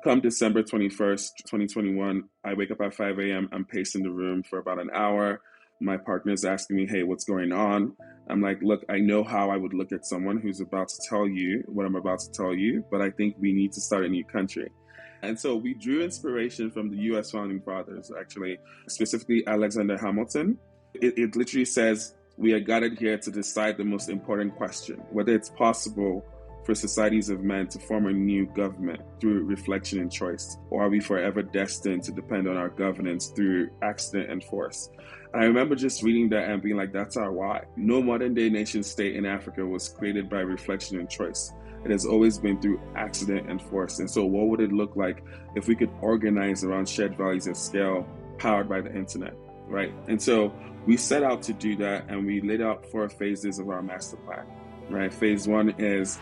Come December 21st, 2021, I wake up at 5 a.m. I'm pacing the room for about an hour. My partner is asking me, hey, what's going on? I'm like, look, I know how I would look at someone who's about to tell you what I'm about to tell you, but I think we need to start a new country. And so we drew inspiration from the US founding fathers, actually, specifically Alexander Hamilton. It literally says, we are gathered here to decide the most important question, whether it's possible for societies of men to form a new government through reflection and choice, or are we forever destined to depend on our governance through accident and force? And I remember just reading that and being like, that's our why. No modern day nation state in Africa was created by reflection and choice. It has always been through accident and force. And so what would it look like if we could organize around shared values at scale powered by the internet, right? And so we set out to do that, and we laid out 4 phases of our master plan, right? Phase 1 is...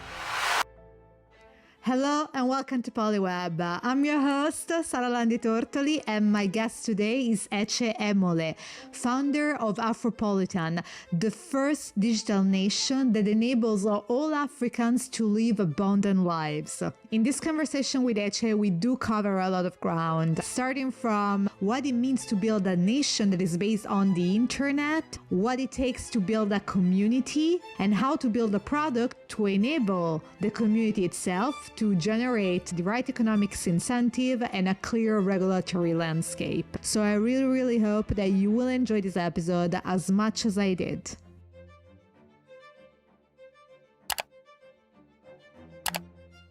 Hello and welcome to Polyweb. I'm your host, Sara Landi Tortoli, and my guest today is Eche Emole, founder of Afropolitan, the first digital nation that enables all Africans to live abundant lives. In this conversation with Eche, we do cover a lot of ground, starting from what it means to build a nation that is based on the internet, what it takes to build a community, and how to build a product to enable the community itself to generate the right economics incentive and a clear regulatory landscape. So I really hope that you will enjoy this episode as much as I did.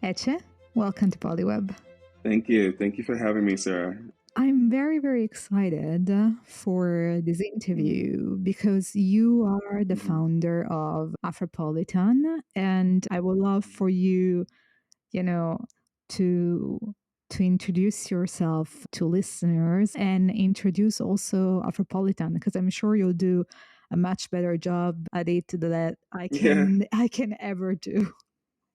Eche, welcome to Polyweb. Thank you. Thank you for having me, Sarah. I'm very excited for this interview because you are the founder of Afropolitan, and I would love for you, to introduce yourself to listeners and introduce also Afropolitan, because I'm sure you'll do a much better job at it than I can ever do.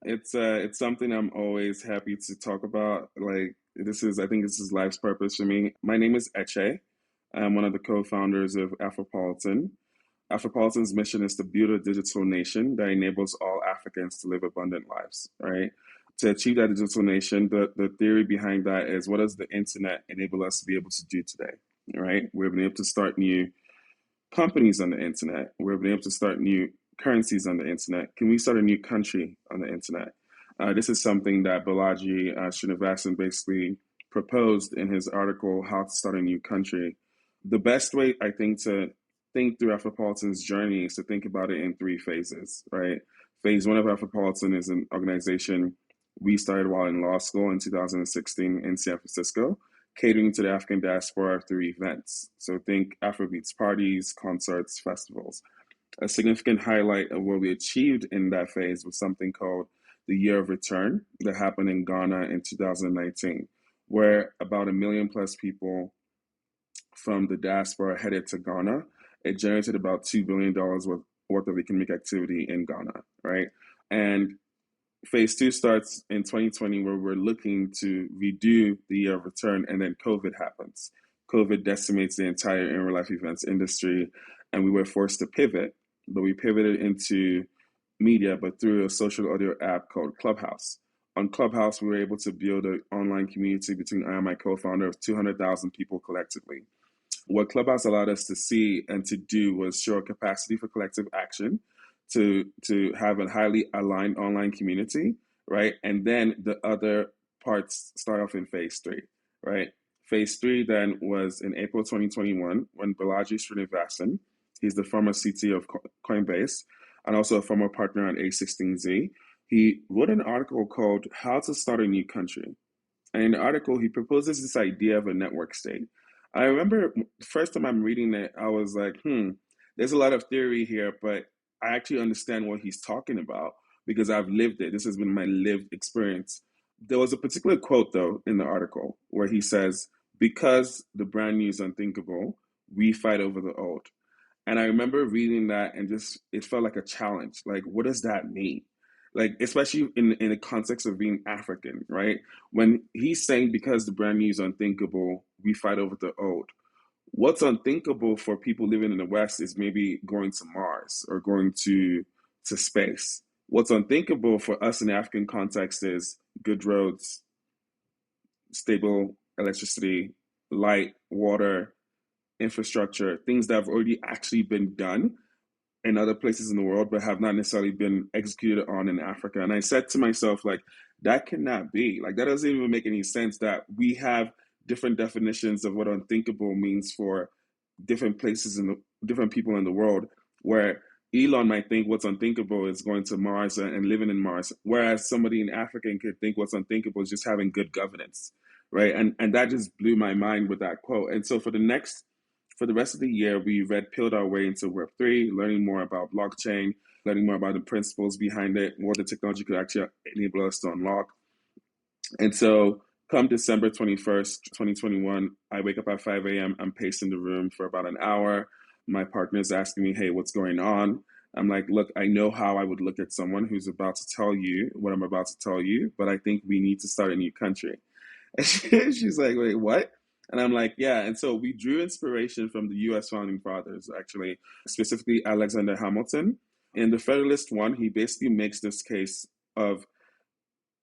It's something I'm always happy to talk about. Like, I think this is life's purpose for me. My name is Eche. I'm one of the co-founders of Afropolitan. Afropolitan's mission is to build a digital nation that enables all Africans to live abundant lives, right? To achieve that digital nation, the theory behind that is, what does the internet enable us to be able to do today, right? We've been able to start new companies on the internet. We've been able to start new currencies on the internet. Can we start a new country on the internet? This is something that Balaji Srinivasan basically proposed in his article, How to Start a New Country. The best way, I think, to think through Afropolitan's journey is to think about it in 3 phases, right? Phase 1 of Afropolitan is an organization we started while in law school in 2016 in San Francisco, catering to the African diaspora through events. So think Afrobeats parties, concerts, festivals. A significant highlight of what we achieved in that phase was something called the Year of Return that happened in Ghana in 2019, where about 1 million plus people from the diaspora headed to Ghana. It generated about $2 billion worth of economic activity in Ghana, right? And phase 2 starts in 2020, where we're looking to redo the Year of Return, and then COVID happens. COVID decimates the entire in real life events industry, and we were forced to pivot. But we pivoted into media, but through a social audio app called Clubhouse. On Clubhouse, we were able to build an online community between I and my co-founder of 200,000 people collectively. What Clubhouse allowed us to see and to do was show a capacity for collective action, to have a highly aligned online community, right? And then the other parts start off in phase 3, right? Phase 3 then was in April 2021 when Balaji Srinivasan, he's the former CTO of Coinbase and also a former partner on A16Z, he wrote an article called How to Start a New Country. And in the article, he proposes this idea of a network state. I remember the first time I'm reading it, I was like, there's a lot of theory here, but I actually understand what he's talking about because I've lived it. This has been my lived experience. There was a particular quote, though, in the article where he says, because the brand new is unthinkable, we fight over the old. And I remember reading that and it felt like a challenge. Like, what does that mean? Like, especially in the context of being African, right? When he's saying because the brand new is unthinkable, we fight over the old. What's unthinkable for people living in the West is maybe going to Mars or going to space. What's unthinkable for us in the African context is good roads, stable electricity, light, water, infrastructure, things that have already actually been done in other places in the world, but have not necessarily been executed on in Africa. And I said to myself, like, that cannot be. Like, that doesn't even make any sense that we have different definitions of what unthinkable means for different places in the different people in the world, where Elon might think what's unthinkable is going to Mars and living in Mars, whereas somebody in Africa could think what's unthinkable is just having good governance, right? And that just blew my mind with that quote. And so for the rest of the year, we red pilled our way into Web3, learning more about blockchain, learning more about the principles behind it, what the technology could actually enable us to unlock. And so come December 21st, 2021, I wake up at 5 a.m. I'm pacing the room for about an hour. My partner's asking me, hey, what's going on? I'm like, look, I know how I would look at someone who's about to tell you what I'm about to tell you, but I think we need to start a new country. And she's like, wait, what? And I'm like, yeah. And so we drew inspiration from the US founding fathers, actually, specifically Alexander Hamilton. In the Federalist One, he basically makes this case of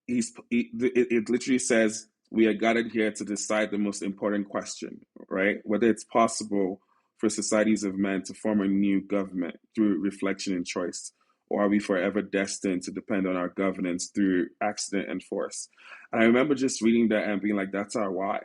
it literally says we are gathered here to decide the most important question, right? Whether it's possible for societies of men to form a new government through reflection and choice, or are we forever destined to depend on our governance through accident and force? And I remember just reading that and being like, that's our why,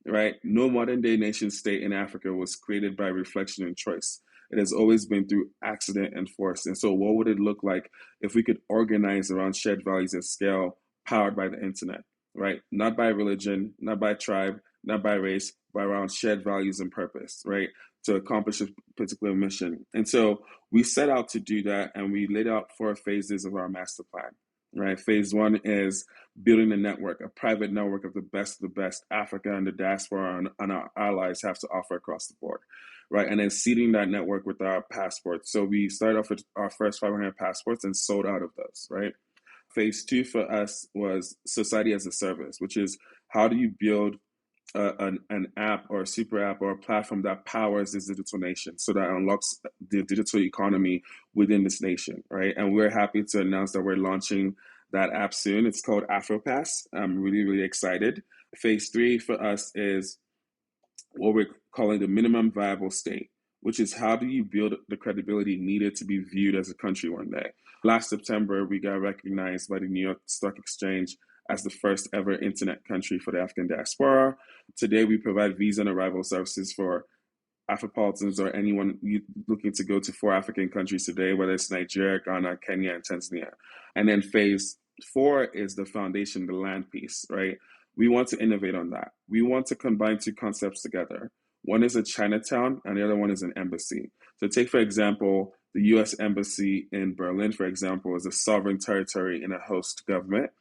right? No modern day nation state in Africa was created by reflection and choice. It has always been through accident and force. And so, what would it look like if we could organize around shared values at scale, powered by the internet, right? Not by religion, not by tribe, not by race, but around shared values and purpose, right? To accomplish a particular mission. And so we set out to do that, and we laid out 4 phases of our master plan, right? Phase 1 is building a network, a private network of the best Africa and the diaspora and our allies have to offer across the board, right? And then seeding that network with our passports. So we started off with our first 500 passports and sold out of those, right? Phase 2 for us was society as a service, which is how do you build an app or a super app or a platform that powers this digital nation so that unlocks the digital economy within this nation, right? And we're happy to announce that we're launching that app soon. It's called Afropass. I'm really, really excited. Phase 3 for us is what we're calling the minimum viable state, which is how do you build the credibility needed to be viewed as a country one day. Last September, we got recognized by the New York Stock Exchange as the first ever internet country for the African diaspora. Today, we provide visa and arrival services for Afropolitans or anyone looking to go to 4 African countries today, whether it's Nigeria, Ghana, Kenya, and Tanzania. And then phase 4 is the foundation, the land piece, right? We want to innovate on that. We want to combine 2 concepts together. One is a Chinatown and the other one is an embassy. So take, for example, the US Embassy in Berlin, for example, is a sovereign territory in a host government.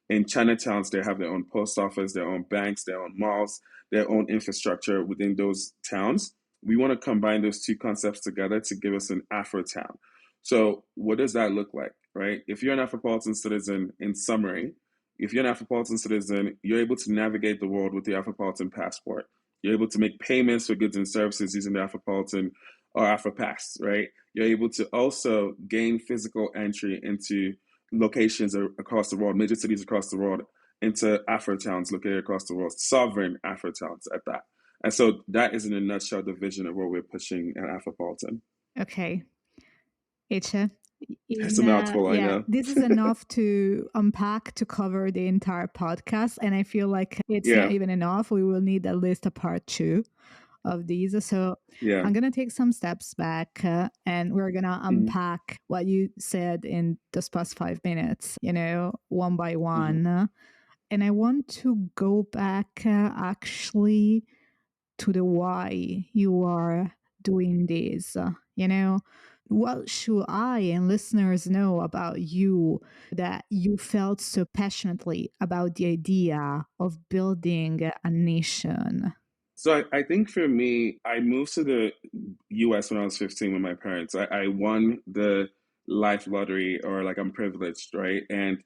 In Chinatowns, they have their own post office, their own banks, their own malls, their own infrastructure within those towns. We want to combine those 2 concepts together to give us an Afro town. So what does that look like, right? If you're an Afropolitan citizen, in summary, if you're an Afropolitan citizen, you're able to navigate the world with the Afropolitan passport. You're able to make payments for goods and services using the Afropolitan or Afropass, right? You're able to also gain physical entry into locations across the world, major cities across the world, into Afro towns located across the world, sovereign Afro towns at that. And so that is in a nutshell the vision of what we're pushing at Afropolitan. Okay. Eche, It's a mouthful, I know. this is enough to unpack to cover the entire podcast. And I feel like it's not even enough. We will need at least a part 2 of these. So I'm going to take some steps back and we're going to unpack what you said in those past 5 minutes, one by one. And I want to go back actually to the why you are doing this, What should I and listeners know about you that you felt so passionately about the idea of building a nation? So I think for me, I moved to the US when I was 15 with my parents. I won the life lottery, or like I'm privileged, right? And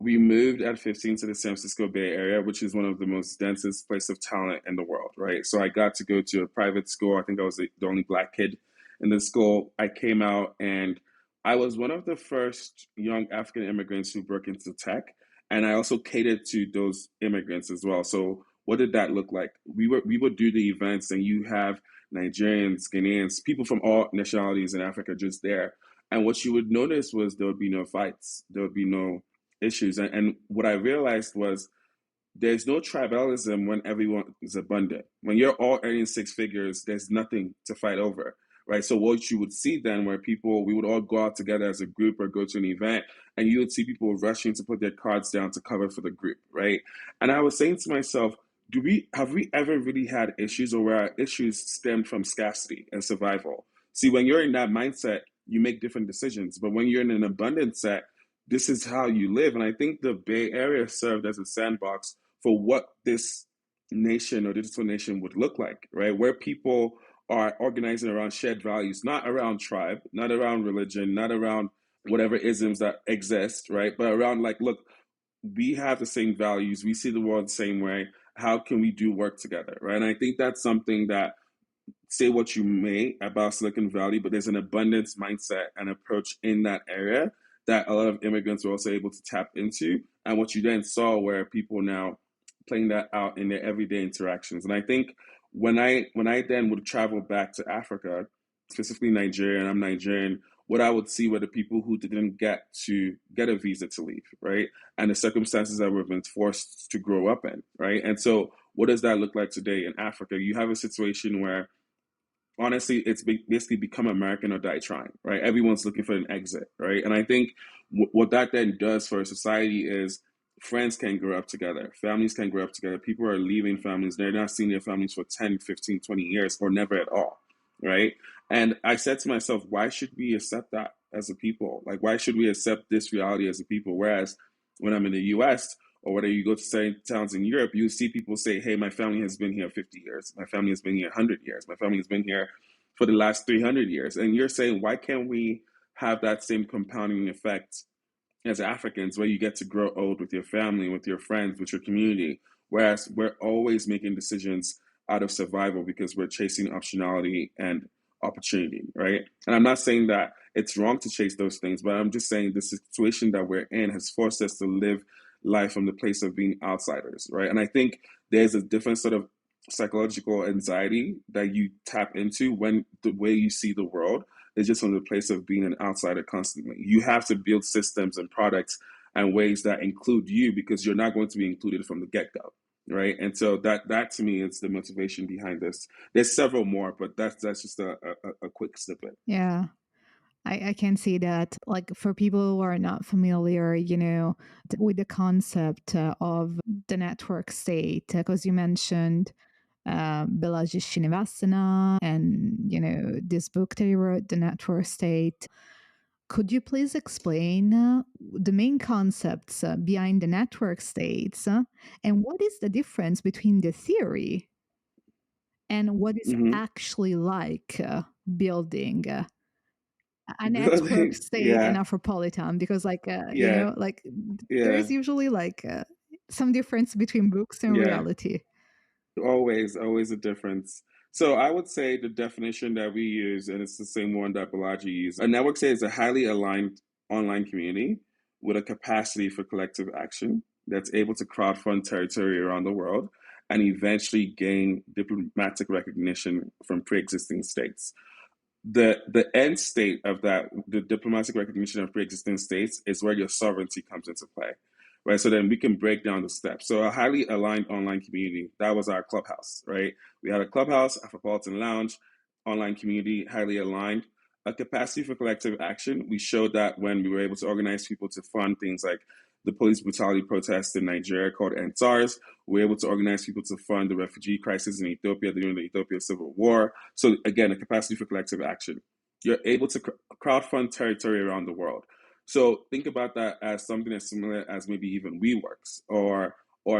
we moved at 15 to the San Francisco Bay Area, which is one of the most densest place of talent in the world, right? So I got to go to a private school. I think I was the only Black kid in the school. I came out and I was one of the first young African immigrants who broke into tech. and I also catered to those immigrants as well. So what did that look like? We would do the events, and you have Nigerians, Ghanaians, people from all nationalities in Africa just there. And what you would notice was there would be no fights, there would be no issues. And what I realized was there's no tribalism when everyone is abundant. When you're all earning six figures, there's nothing to fight over, right? So what you would see then, where people, we would all go out together as a group or go to an event, and you would see people rushing to put their cards down to cover for the group, right? And I was saying to myself, do we ever really had issues, or where our issues stemmed from scarcity and survival? See, when you're in that mindset, you make different decisions. But when you're in an abundant set, this is how you live. And I think the Bay Area served as a sandbox for what this nation or digital nation would look like, right? Where people are organizing around shared values, not around tribe, not around religion, not around whatever isms that exist, right? But around like, look, we have the same values, we see the world the same way. How can we do work together, right? And I think that's something that, say what you may about Silicon Valley, but there's an abundance mindset and approach in that area that a lot of immigrants were also able to tap into. And what you then saw were people now playing that out in their everyday interactions. And I think when I then would travel back to Africa, specifically Nigeria, and I'm Nigerian, what I would see were the people who didn't get to get a visa to leave, right? And the circumstances that we've been forced to grow up in, right? And so what does that look like today in Africa? You have a situation where honestly, it's basically become American or die trying, right? Everyone's looking for an exit, right? And I think what that then does for a society is friends can grow up together, families can grow up together. People are leaving families, they're not seeing their families for 10, 15, 20 years or never at all, right? And I said to myself, why should we accept that as a people? Like, why should we accept this reality as a people? Whereas when I'm in the US, or whether you go to certain towns in Europe, you see people say, hey, my family has been here 50 years. My family has been here 100 years. My family has been here for the last 300 years. And you're saying, why can't we have that same compounding effect as Africans, where you get to grow old with your family, with your friends, with your community? Whereas we're always making decisions out of survival because we're chasing optionality and opportunity, right? And I'm not saying that it's wrong to chase those things, but I'm just saying the situation that we're in has forced us to live life from the place of being outsiders, right? And I think there's a different sort of psychological anxiety that you tap into when the way you see the world is just from the place of being an outsider constantly. You have to build systems and products and ways that include you because you're not going to be included from the get-go, right? And so that to me is the motivation behind this. There's several more, but that's just a quick snippet. Yeah. I can see that, like, for people who are not familiar, with the concept of the network state, because you mentioned Balaji Srinivasana and, this book that you wrote, The Network State. Could you please explain the main concepts behind the network states and what is the difference between the theory and what is Mm-hmm. actually like building a network Building, state and yeah, Afropolitan? Because yeah, there's yeah, usually some difference between books and yeah. reality. Always a difference. So I would say the definition that we use, and it's the same one that Balaji used. A network state is a highly aligned online community with a capacity for collective action that's able to crowdfund territory around the world and eventually gain diplomatic recognition from pre-existing states. The end state of that, the diplomatic recognition of pre-existing states, is where your sovereignty comes into play, right? So then we can break down the steps. So a highly aligned online community, that was our clubhouse, right? We had a clubhouse, Afropolitan Lounge, online community, highly aligned. A capacity for collective action, we showed that when we were able to organize people to fund things like the police brutality protests in Nigeria called NSARS. We were able to organize people to fund the refugee crisis in Ethiopia during the Ethiopia Civil War. So again, a capacity for collective action. You're able to crowdfund territory around the world. So think about that as something as similar as maybe even WeWorks or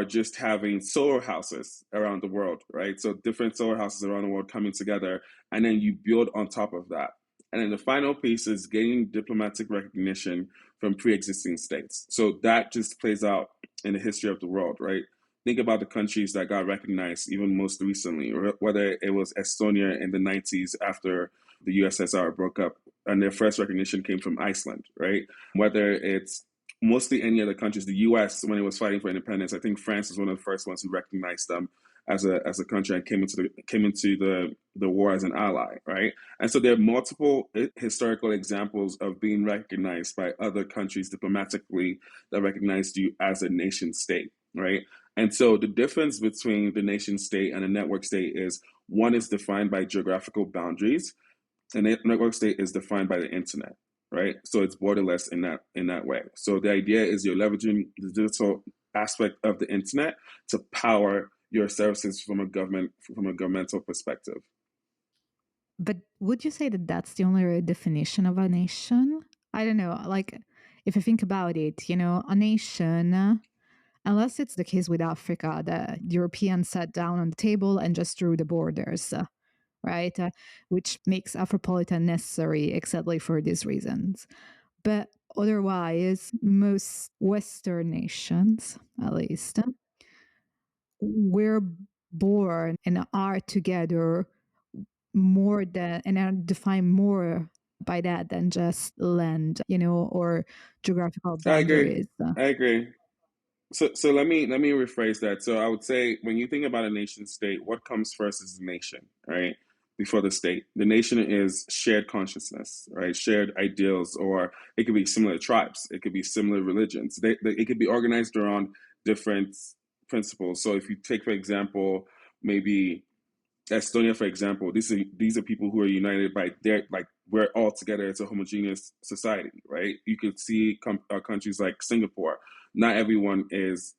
just having solar houses around the world, right? So different solar houses around the world coming together, and then you build on top of that. And then the final piece is gaining diplomatic recognition from pre-existing states. So that just plays out in the history of the world, right? Think about the countries that got recognized even most recently, whether it was Estonia in the 90s after the USSR broke up and their first recognition came from Iceland, right? Whether it's mostly any other countries. The U.S., when it was fighting for independence, I think France was one of the first ones who recognized them as a country and came into the war as an ally, right? And so there are multiple historical examples of being recognized by other countries diplomatically that recognized you as a nation state, right? And so the difference between the nation state and a network state is one is defined by geographical boundaries, and a network state is defined by the internet, right? So it's borderless in that way. So the idea is you're leveraging the digital aspect of the internet to power your services from a governmental perspective. But would you say that that's the only definition of a nation? I don't know. Like, if you think about it, a nation, unless it's the case with Africa, the Europeans sat down on the table and just drew the borders, right? Which makes Afropolitan necessary exactly for these reasons. But otherwise, most Western nations, at least, were born and are together more than and are defined more by that than just land, or geographical I agree. boundaries. I agree. So let me rephrase that. So I would say when you think about a nation state, what comes first is the nation, right? Before the state. The nation is shared consciousness, right? Shared ideals, or it could be similar tribes, it could be similar religions. It could be organized around different principles. So if you take, for example, maybe Estonia, for example, these are people who are united by their, like, we're all together. It's a homogeneous society, right? You could see countries like Singapore. Not everyone is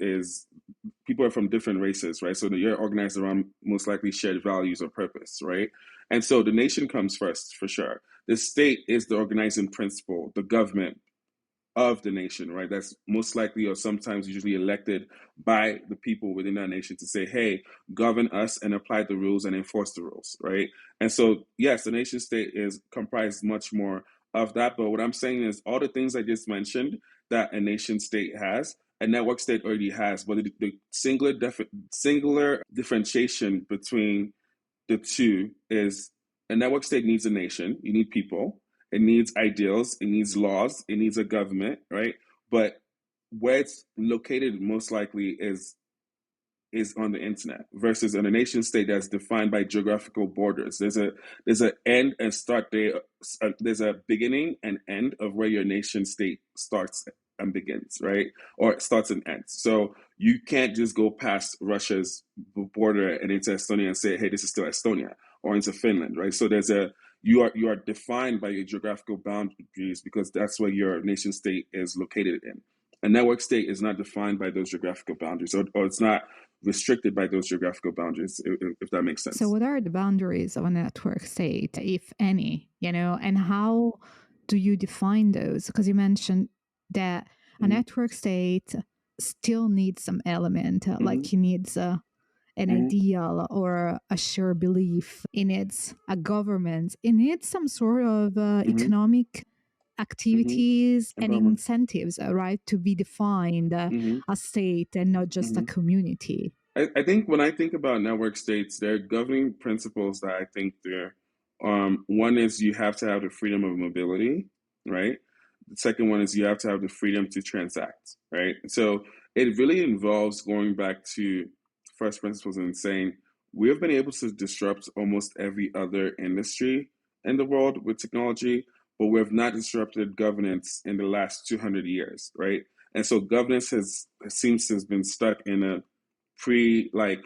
people are from different races, right? So you're organized around most likely shared values or purpose, right? And so the nation comes first for sure. The state is the organizing principle, the government of the nation, right? That's most likely or sometimes usually elected by the people within that nation to say, hey, govern us and apply the rules and enforce the rules, right? And so, yes, the nation state is comprised much more of that. But what I'm saying is all the things I just mentioned that a nation state has, a network state already has, but the singular differentiation between the two is a network state needs a nation, you need people, it needs ideals, it needs laws, it needs a government, right? But where it's located most likely is on the internet versus in a nation state that's defined by geographical borders. There's an end and start there. There's a beginning and end of where your nation state starts and begins, right? Or it starts and ends. So you can't just go past Russia's border and into Estonia and say, hey, this is still Estonia, or into Finland, right? So you are defined by your geographical boundaries because that's where your nation state is located in. A network state is not defined by those geographical boundaries, or it's not restricted by those geographical boundaries, if that makes So, sense. what are the boundaries of a network state, if any, and how do you define those? Because you mentioned that a Mm-hmm. network state still needs some element, Mm-hmm. like it needs an Mm-hmm. ideal or a shared belief. It needs a government. It needs some sort of Mm-hmm. economic Mm-hmm. activities and Empowerment. incentives, right, to be defined Mm-hmm. a state and not just a Mm-hmm. community. I think when I think about network states, there are governing principles that I think there. One is you have to have the freedom of mobility, right? The second one is you have to have the freedom to transact, right? So it really involves going back to first principles and saying we have been able to disrupt almost every other industry in the world with technology, but we have not disrupted governance in the last 200 years, right? And so governance seems to have been stuck in a pre like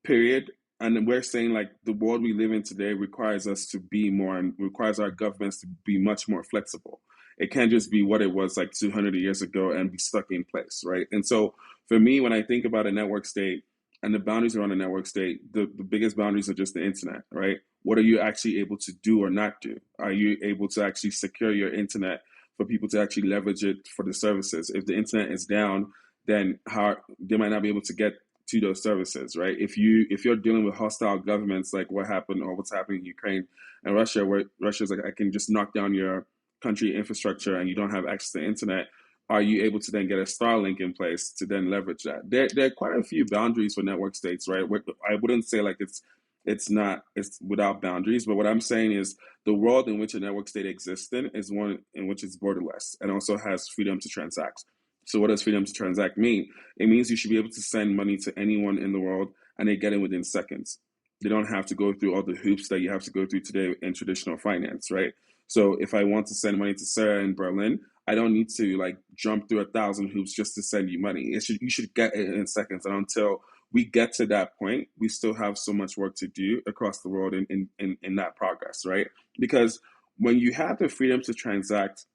period, and we're saying like the world we live in today requires us to be more and requires our governments to be much more flexible. It can't just be what it was like 200 years ago and be stuck in place, right? And so for me, when I think about a network state and the boundaries around a network state, the biggest boundaries are just the internet, right? What are you actually able to do or not do? Are you able to actually secure your internet for people to actually leverage it for the services? If the internet is down, then how they might not be able to get to those services, right? If you're dealing with hostile governments like what happened or what's happening in Ukraine and Russia, where Russia's like, I can just knock down your country infrastructure and you don't have access to the internet, are you able to then get a Starlink in place to then leverage that? There are quite a few boundaries for network states, right? I wouldn't say like it's without boundaries, but what I'm saying is the world in which a network state exists in is one in which it's borderless and also has freedom to transact. So what does freedom to transact mean? It means you should be able to send money to anyone in the world and they get it within seconds. They don't have to go through all the hoops that you have to go through today in traditional finance, right? So if I want to send money to Sarah in Berlin, I don't need to like jump through 1,000 hoops just to send you money. You should get it in seconds. And until we get to that point, we still have so much work to do across the world in that progress, right? Because when you have the freedom to transact,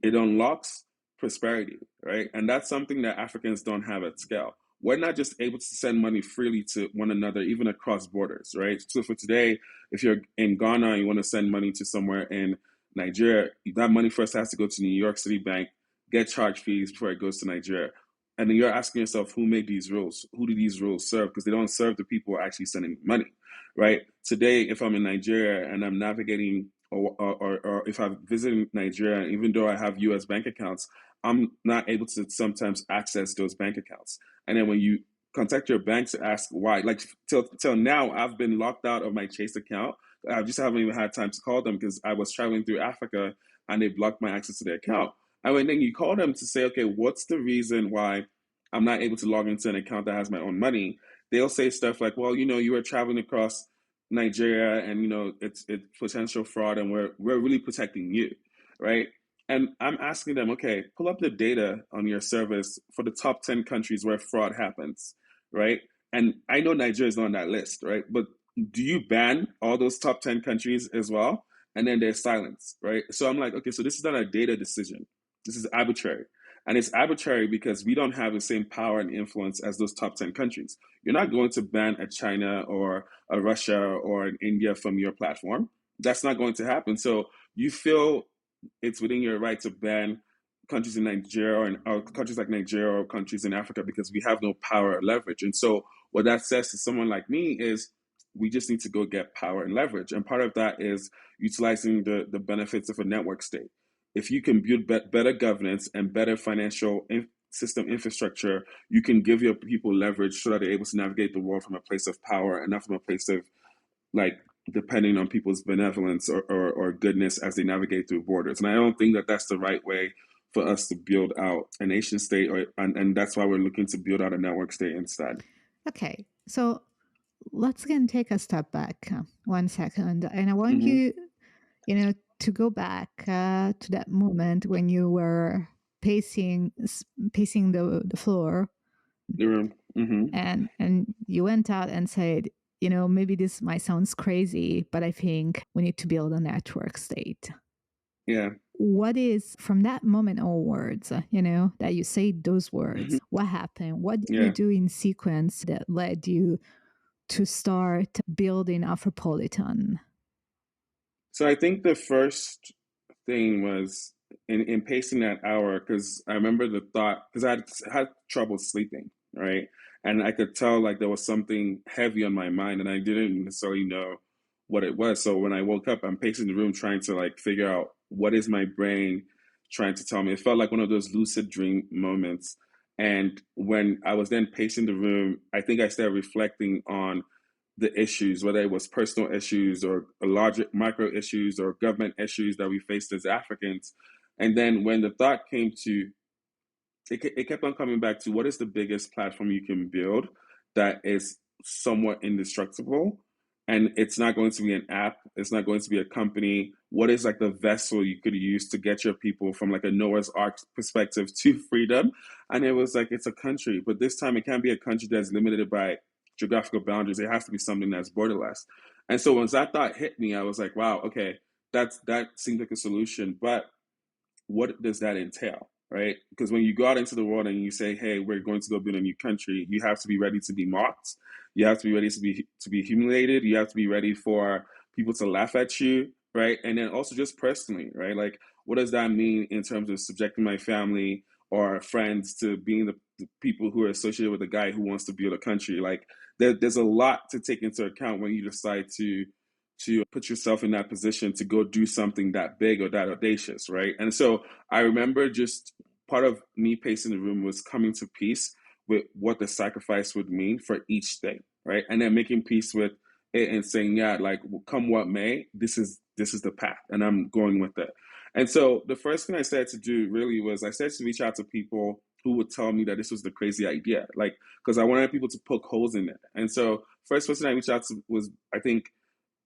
it unlocks prosperity, right? And that's something that Africans don't have at scale. We're not just able to send money freely to one another, even across borders, right? So for today, if you're in Ghana and you want to send money to somewhere in Nigeria, that money first has to go to New York City Bank, get charge fees before it goes to Nigeria. And then you're asking yourself, who made these rules? Who do these rules serve? Because they don't serve the people who are actually sending money, right? Today, if I'm in Nigeria and I'm navigating or if I'm visiting Nigeria, even though I have US bank accounts, I'm not able to sometimes access those bank accounts. And then when you contact your bank to ask why, like till now, I've been locked out of my Chase account. I just haven't even had time to call them because I was traveling through Africa and they blocked my access to their account. And when then you call them to say, okay, what's the reason why I'm not able to log into an account that has my own money? They'll say stuff like, well, you were traveling across Nigeria and it's potential fraud and we're really protecting you, right? And I'm asking them, okay, pull up the data on your service for the top 10 countries where fraud happens, right? And I know Nigeria is not on that list, right? But do you ban all those top 10 countries as well? And then there's silence, right? So I'm like, okay, so this is not a data decision. This is arbitrary. And it's arbitrary because we don't have the same power and influence as those top 10 countries. You're not going to ban a China or a Russia or an India from your platform. That's not going to happen. So you feel it's within your right to ban countries in Nigeria or countries like Nigeria or countries in Africa because we have no power or leverage. And so what that says to someone like me is we just need to go get power and leverage. And part of that is utilizing the benefits of a network state. If you can build better governance and better financial system infrastructure, you can give your people leverage so that they're able to navigate the world from a place of power and not from a place of like depending on people's benevolence or goodness as they navigate through borders. And I don't think that that's the right way for us to build out a nation state, and that's why we're looking to build out a network state instead. Okay, so let's again take a step back 1 second, and I want you to go back to that moment when you were pacing the floor, The room. and you went out and said, maybe this might sound crazy, but I think we need to build a network state. Yeah. What is from that moment onwards, that you say those words, what happened? What did you do in sequence that led you to start building Afropolitan? So I think the first thing was in pacing that hour, because I remember the thought, because I had trouble sleeping, right? And I could tell like there was something heavy on my mind and I didn't necessarily know what it was. So when I woke up, I'm pacing the room trying to like figure out what is my brain trying to tell me. It felt like one of those lucid dream moments. And when I was then pacing the room, I think I started reflecting on the issues, whether it was personal issues or larger micro issues or government issues that we faced as Africans. And then when the thought came to, it kept on coming back to what is the biggest platform you can build that is somewhat indestructible? And it's not going to be an app. It's not going to be a company. What is like the vessel you could use to get your people from like a Noah's Ark perspective to freedom? And it was like, it's a country, but this time it can't be a country that's limited by geographical boundaries. It has to be something that's borderless. And so once that thought hit me, I was like, wow, okay, that seems like a solution, but what does that entail? Right? Because when you go out into the world and you say, hey, we're going to go build a new country, you have to be ready to be mocked. You have to be ready to be humiliated. You have to be ready for people to laugh at you, right? And then also just personally, right? Like, what does that mean in terms of subjecting my family or friends to being the people who are associated with a guy who wants to build a country? Like, there's a lot to take into account when you decide to put yourself in that position to go do something that big or that audacious, right? And so I remember just part of me pacing the room was coming to peace with what the sacrifice would mean for each thing, right? And then making peace with it and saying, yeah, like come what may, this is the path, and I'm going with it. And so the first thing I started to do really was I started to reach out to people who would tell me that this was the crazy idea, like, because I wanted people to poke holes in it. And so first person I reached out to was, I think,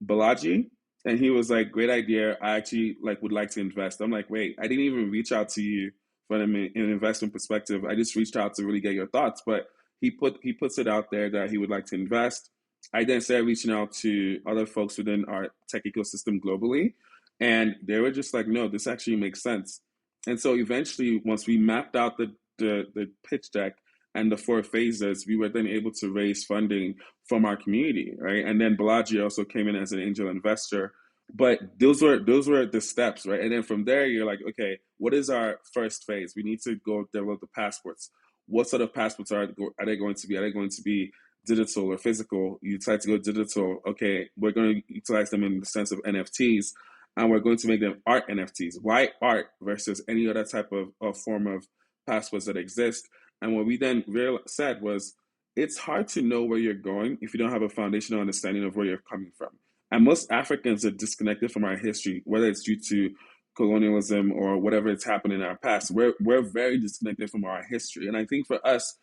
Balaji, and he was like, "Great idea. I actually like would like to invest." I'm like, "Wait, I didn't even reach out to you from an investment perspective. I just reached out to really get your thoughts." But he puts it out there that he would like to invest. I then started reaching out to other folks within our tech ecosystem globally, and they were just like, "No, this actually makes sense." And so eventually, once we mapped out the pitch deck and the four phases, we were then able to raise funding from our community, right? And then Balaji also came in as an angel investor. But those were the steps, right? And then from there, you're like, okay, what is our first phase? We need to go develop the passports. What sort of passports are they going to be? Are they going to be digital or physical? You decide to go digital. Okay, we're going to utilize them in the sense of NFTs, and we're going to make them art NFTs. Why art versus any other type of form of passports that exist? And what we then said was, it's hard to know where you're going if you don't have a foundational understanding of where you're coming from. And most Africans are disconnected from our history, whether it's due to colonialism or whatever it's happened in our past. We're very disconnected from our history. And I think for us,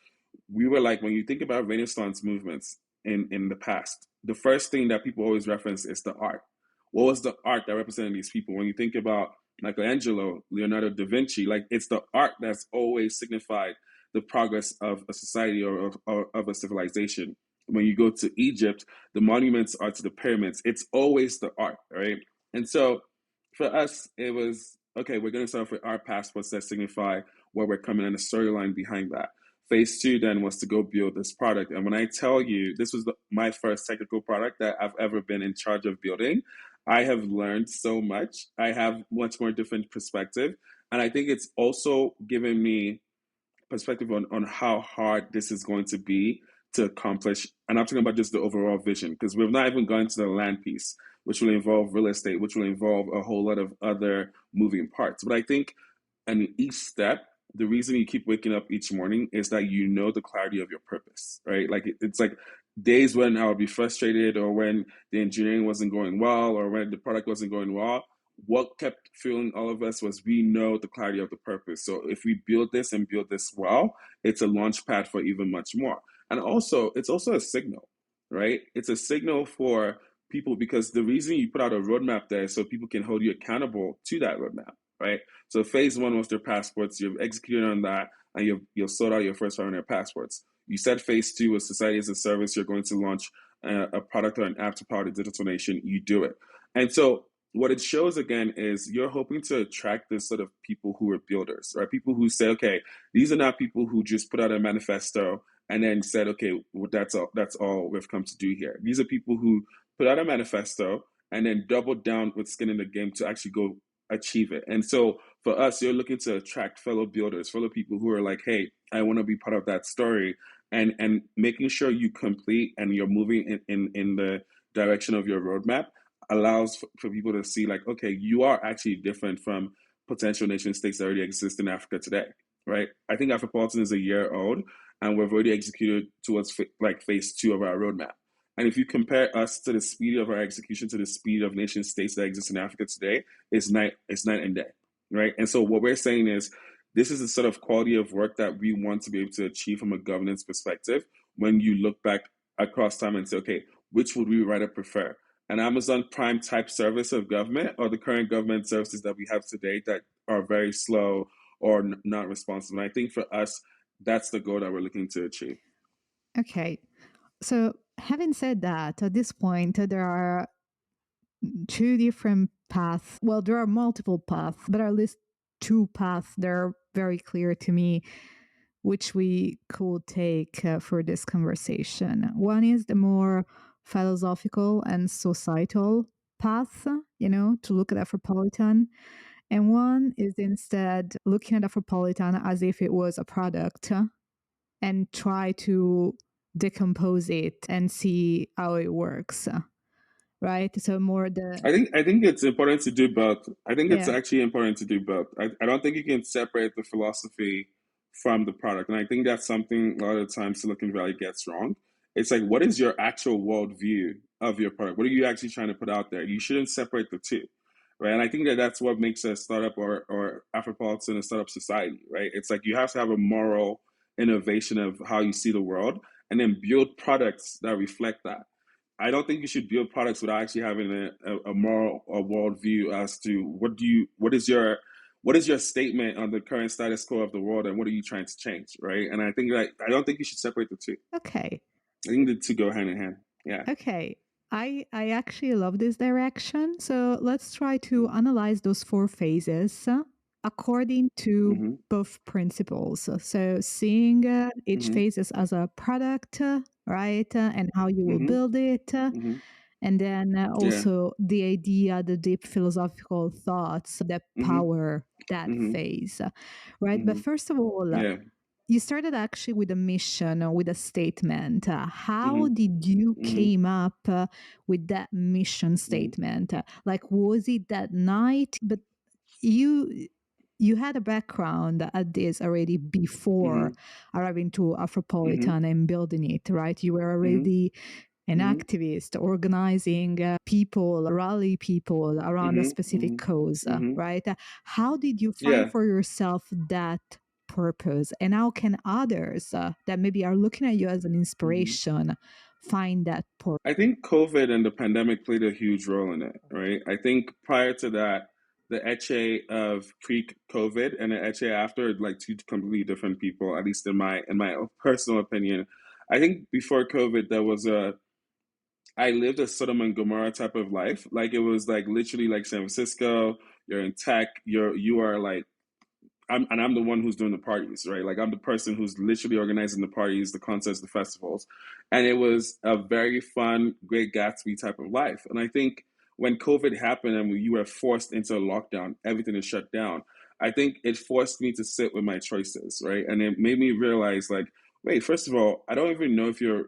we were like, when you think about Renaissance movements in the past, the first thing that people always reference is the art. What was the art that represented these people? When you think about Michelangelo, Leonardo da Vinci, like it's the art that's always signified the progress of a society or of a civilization. When you go to Egypt, the monuments are to the pyramids. It's always the art, right? And so for us, it was okay, we're going to start with art passports that signify where we're coming and the storyline behind that. Phase two then was to go build this product. And when I tell you, this was my first technical product that I've ever been in charge of building, I have learned so much. I have much more different perspective. And I think it's also given me perspective on how hard this is going to be to accomplish. And I'm talking about just the overall vision, because we've not even gone to the land piece, which will involve real estate, which will involve a whole lot of other moving parts. But I think in each step, the reason you keep waking up each morning is that you know the clarity of your purpose, right? Like it's like days when I would be frustrated or when the engineering wasn't going well or when the product wasn't going well. What kept fueling all of us was we know the clarity of the purpose. So if we build this and build this well, it's a launch pad for even much more. And also, it's also a signal, right? It's a signal for people because the reason you put out a roadmap there is so people can hold you accountable to that roadmap, right? So phase one was their passports. You've executed on that, and you've sold out your first 500 passports. You said phase two was society as a service. You're going to launch a product or an app to power the digital nation. You do it, and so what it shows again is you're hoping to attract this sort of people who are builders, right? People who say, okay, these are not people who just put out a manifesto and then said, okay, well, that's all we've come to do here. These are people who put out a manifesto and then doubled down with skin in the game to actually go achieve it. And so for us, you're looking to attract fellow builders, fellow people who are like, hey, I want to be part of that story, and making sure you complete and you're moving in the direction of your roadmap allows for people to see like, okay, you are actually different from potential nation states that already exist in Africa today, right? I think Afropolitan is a year old and we've already executed towards like phase two of our roadmap. And if you compare us to the speed of our execution to the speed of nation states that exist in Africa today, it's night and day, right? And so what we're saying is this is the sort of quality of work that we want to be able to achieve from a governance perspective when you look back across time and say, okay, which would we rather prefer? An Amazon Prime type service of government or the current government services that we have today that are very slow or not responsive. And I think for us, that's the goal that we're looking to achieve. Okay. So, having said that, at this point, there are two different paths. Well, there are multiple paths, but at least two paths that are very clear to me, which we could take for this conversation. One is the more philosophical and societal path, to look at Afropolitan. And one is instead looking at Afropolitan as if it was a product and try to decompose it and see how it works. Right? So more the I think it's important to do both. I think it's yeah. actually important to do both. I don't think you can separate the philosophy from the product. And I think that's something a lot of the times Silicon Valley gets wrong. It's like, what is your actual worldview of your product? What are you actually trying to put out there? You shouldn't separate the two. right? And I think that that's what makes a startup or Afropolitan a startup society, right? It's like you have to have a moral innovation of how you see the world, and then build products that reflect that. I don't think you should build products without actually having a moral or worldview as to what is your statement on the current status quo of the world, and what are you trying to change, right? And I think that I don't think you should separate the two. Okay. I think the two go hand in hand. Yeah. Okay. I actually love this direction. So let's try to analyze those four phases according to Mm-hmm. both principles. So seeing each Mm-hmm. phase as a product, right? And how you will Mm-hmm. build it. Mm-hmm. And then Yeah. also the idea, the deep philosophical thoughts that Mm-hmm. power that Mm-hmm. phase, right? But Mm-hmm. first of all, Yeah. you started actually with a mission, with a statement. How Mm-hmm. did you Mm-hmm. came up with that mission Mm-hmm. statement? Like, was it that night? But you you had a background at this already before Mm-hmm. arriving to Mm-hmm. Afropolitan and building it, right? You were Mm-hmm. already an Mm-hmm. activist, organizing people, rally people around a Mm-hmm. specific cause, Mm-hmm. right? How did you find Yeah. for yourself that purpose? And how can others that maybe are looking at you as an Mm-hmm. inspiration find that purpose? I think COVID and the pandemic played a huge role in it, right? I think prior to that, the Eche of pre-COVID and the Eche after, like two completely different people, at least in my personal opinion. I think before COVID, there was I lived a Sodom and Gomorrah type of life. Like it was like literally like San Francisco. You're in tech. You are like I'm the one who's doing the parties, right? Like I'm the person who's literally organizing the parties, the concerts, the festivals, and it was a very fun, Great Gatsby type of life. And I think when COVID happened and you were forced into a lockdown, everything is shut down. I think it forced me to sit with my choices, right? And it made me realize, like, wait, first of all, I don't even know if you've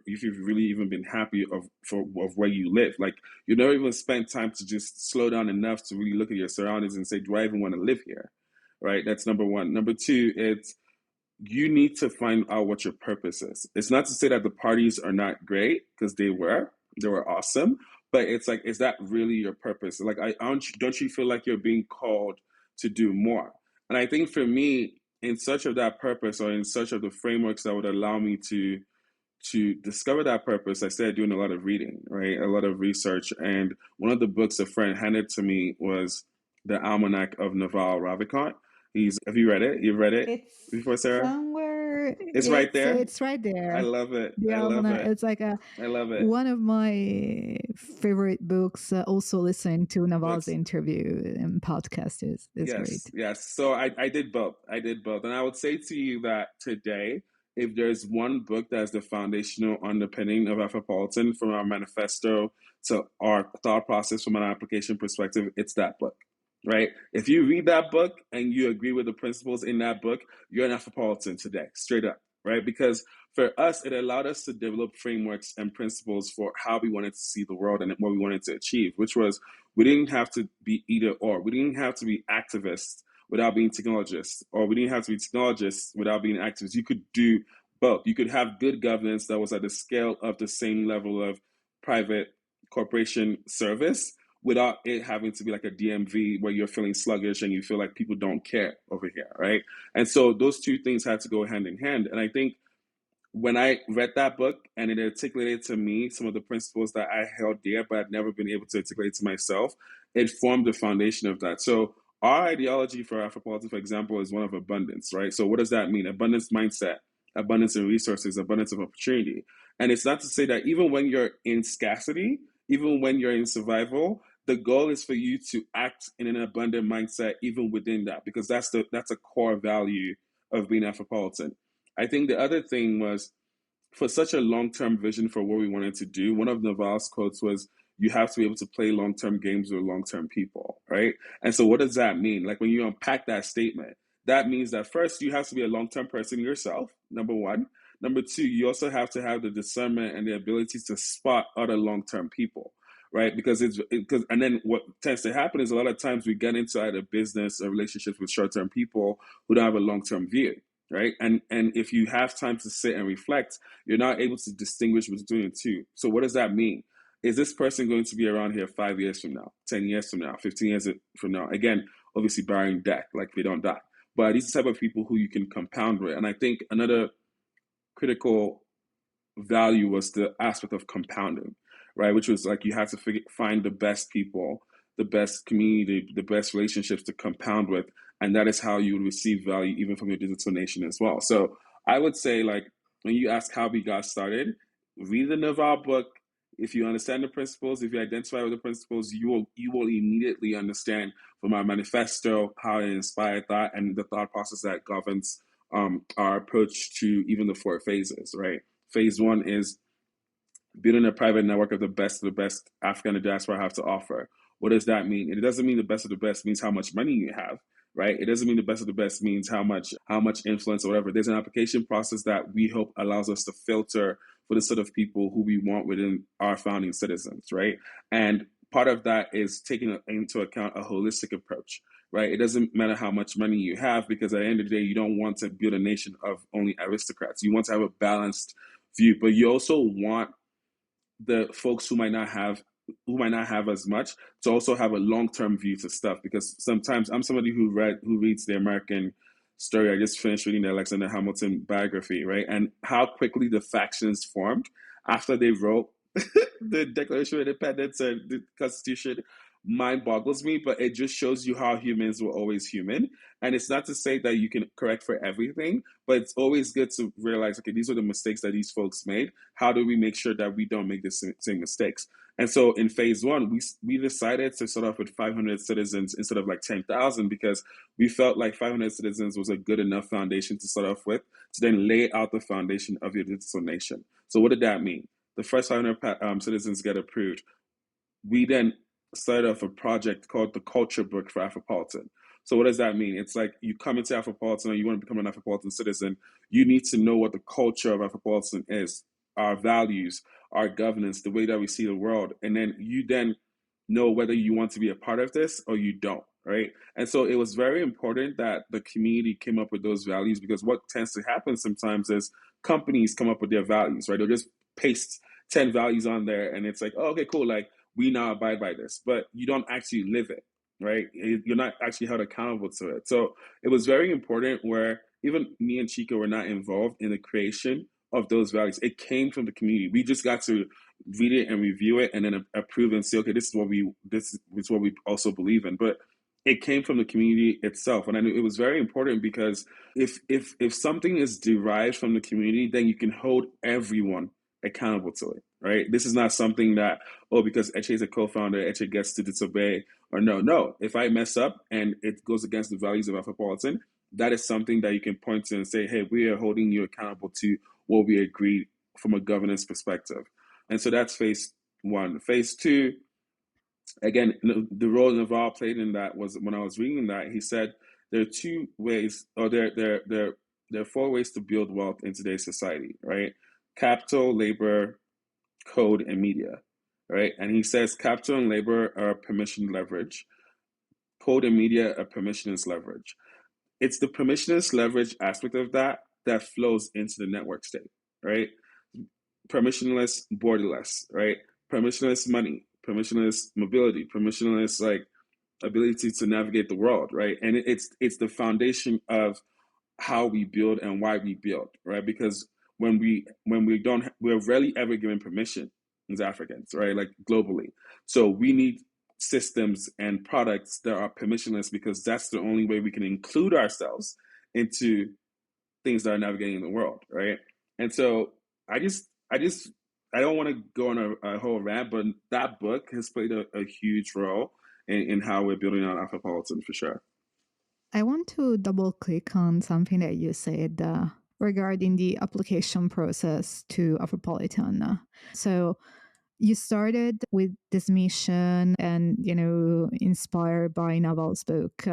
really even been happy of where you live. Like, you never even spent time to just slow down enough to really look at your surroundings and say, do I even want to live here? Right? That's number one. Number two, it's you need to find out what your purpose is. It's not to say that the parties are not great because they were awesome, but it's like, is that really your purpose? Like, don't you feel like you're being called to do more? And I think for me, in search of that purpose or in search of the frameworks that would allow me to discover that purpose, I started doing a lot of reading, right? A lot of research. And one of the books a friend handed to me was The Almanac of Naval Ravikant. Have you read it? You've read it It's before, Sarah? somewhere. It's right there. It's right I there. love it. The I love almanac. it. It's like a I love it. one of my favorite books. Also, listen to Naval's Books. interview and podcast is great. Yes, yes. So I did both. I did both. And I would say to you that today, if there's one book that's the foundational underpinning of Afropolitan, from our manifesto to our thought process from an application perspective, it's that book, right? If you read that book and you agree with the principles in that book, you're an Afropolitan today, straight up, right? Because for us, it allowed us to develop frameworks and principles for how we wanted to see the world and what we wanted to achieve, which was we didn't have to be either or. We didn't have to be activists without being technologists, or we didn't have to be technologists without being activists. You could do both. You could have good governance that was at the scale of the same level of private corporation service without it having to be like a DMV where you're feeling sluggish and you feel like people don't care over here, right? And so those two things had to go hand in hand. And I think when I read that book and it articulated to me some of the principles that I held dear but I'd never been able to articulate to myself, it formed the foundation of that. So our ideology for Afropolitan, for example, is one of abundance, right? So what does that mean? Abundance mindset, abundance in resources, abundance of opportunity. And it's not to say that even when you're in scarcity, even when you're in survival, the goal is for you to act in an abundant mindset even within that, because that's a core value of being Afropolitan. I think the other thing was, for such a long term vision for what we wanted to do, one of Naval's quotes was, you have to be able to play long term games with long term people, right? And so, what does that mean? Like, when you unpack that statement, that means that first, you have to be a long term person yourself, number one. Number two, you also have to have the discernment and the ability to spot other long term people, right? And then what tends to happen is a lot of times we get into either business or relationships with short term people who don't have a long term view, right? And if you have time to sit and reflect, you're not able to distinguish between the two. So what does that mean? is this person going to be around here 5 years from now, 10 years from now, 15 years from now? Again, obviously barring death, like they don't die. But these are the type of people who you can compound with. And I think another critical value was the aspect of compounding, right? Which was like you had to find the best people, the best community, the best relationships to compound with, and that is how you would receive value even from your digital nation as well. So I would say, like, when you ask how we got started, read the Naval book. If you understand the principles, if you identify with the principles, you will immediately understand from our manifesto how it inspired that and the thought process that governs our approach to even the four phases, right? Phase one is building a private network of the best African diaspora have to offer. What does that mean? It doesn't mean the best of the best means how much money you have, right? It doesn't mean the best of the best means how much influence or whatever. There's an application process that we hope allows us to filter for the sort of people who we want within our founding citizens, right? And part of that is taking into account a holistic approach, right? It doesn't matter how much money you have, because at the end of the day, you don't want to build a nation of only aristocrats. You want to have a balanced view, but you also want the folks who might not have as much to also have a long-term view to stuff, because sometimes I'm somebody who reads the American story. I just finished reading the Alexander Hamilton biography, right? And how quickly the factions formed after they wrote the Declaration of Independence and the Constitution mind boggles me, but it just shows you how humans were always human. And it's not to say that you can correct for everything, but it's always good to realize, okay, these are the mistakes that these folks made. How do we make sure that we don't make the same mistakes? And so in phase one, we decided to start off with 500 citizens instead of like 10,000, because we felt like 500 citizens was a good enough foundation to start off with, to then lay out the foundation of your digital nation. So what did that mean? The first 500 citizens get approved. We then started off a project called the Culture Book for Afropolitan. So what does that mean? It's like you come into Afropolitan and you want to become an Afropolitan citizen, you need to know what the culture of Afropolitan is, our values, our governance, the way that we see the world, and then you then know whether you want to be a part of this or you don't, right? And so it was very important that the community came up with those values, because what tends to happen sometimes is companies come up with their values, right? They'll just paste 10 values on there and it's like, oh, okay, cool, like we now abide by this, but you don't actually live it, right? You're not actually held accountable to it. So it was very important where even me and Chico were not involved in the creation of those values. It came from the community. We just got to read it and review it and then approve and say, okay, this is what we also believe in. But it came from the community itself, and I knew it was very important, because if something is derived from the community, then you can hold everyone accountable to it, right? This is not something that, oh, because Eche is a co-founder, Eche gets to disobey, or no. If I mess up and it goes against the values of Afropolitan, that is something that you can point to and say, hey, we are holding you accountable to what we agreed from a governance perspective. And so that's phase one. Phase two, again, the role Naval played in that was, when I was reading that, he said there are two ways, or there are four ways to build wealth in today's society, right? Capital, labor, code, and media, right? And he says capital and labor are permission leverage. Code and media are permissionless leverage. It's the permissionless leverage aspect of that that flows into the network state, right? Permissionless, borderless, right? Permissionless money, permissionless mobility, permissionless like ability to navigate the world, right? And it's the foundation of how we build and why we build, right? Because when we don't, we're rarely ever given permission as Africans, right? Like globally. So we need systems and products that are permissionless, because that's the only way we can include ourselves into things that are navigating the world, right? And so I don't want to go on a whole rant, but that book has played a huge role in how we're building out Afropolitan for sure. I want to double click on something that you said regarding the application process to Afropolitan. So you started with this mission and, inspired by Naval's book.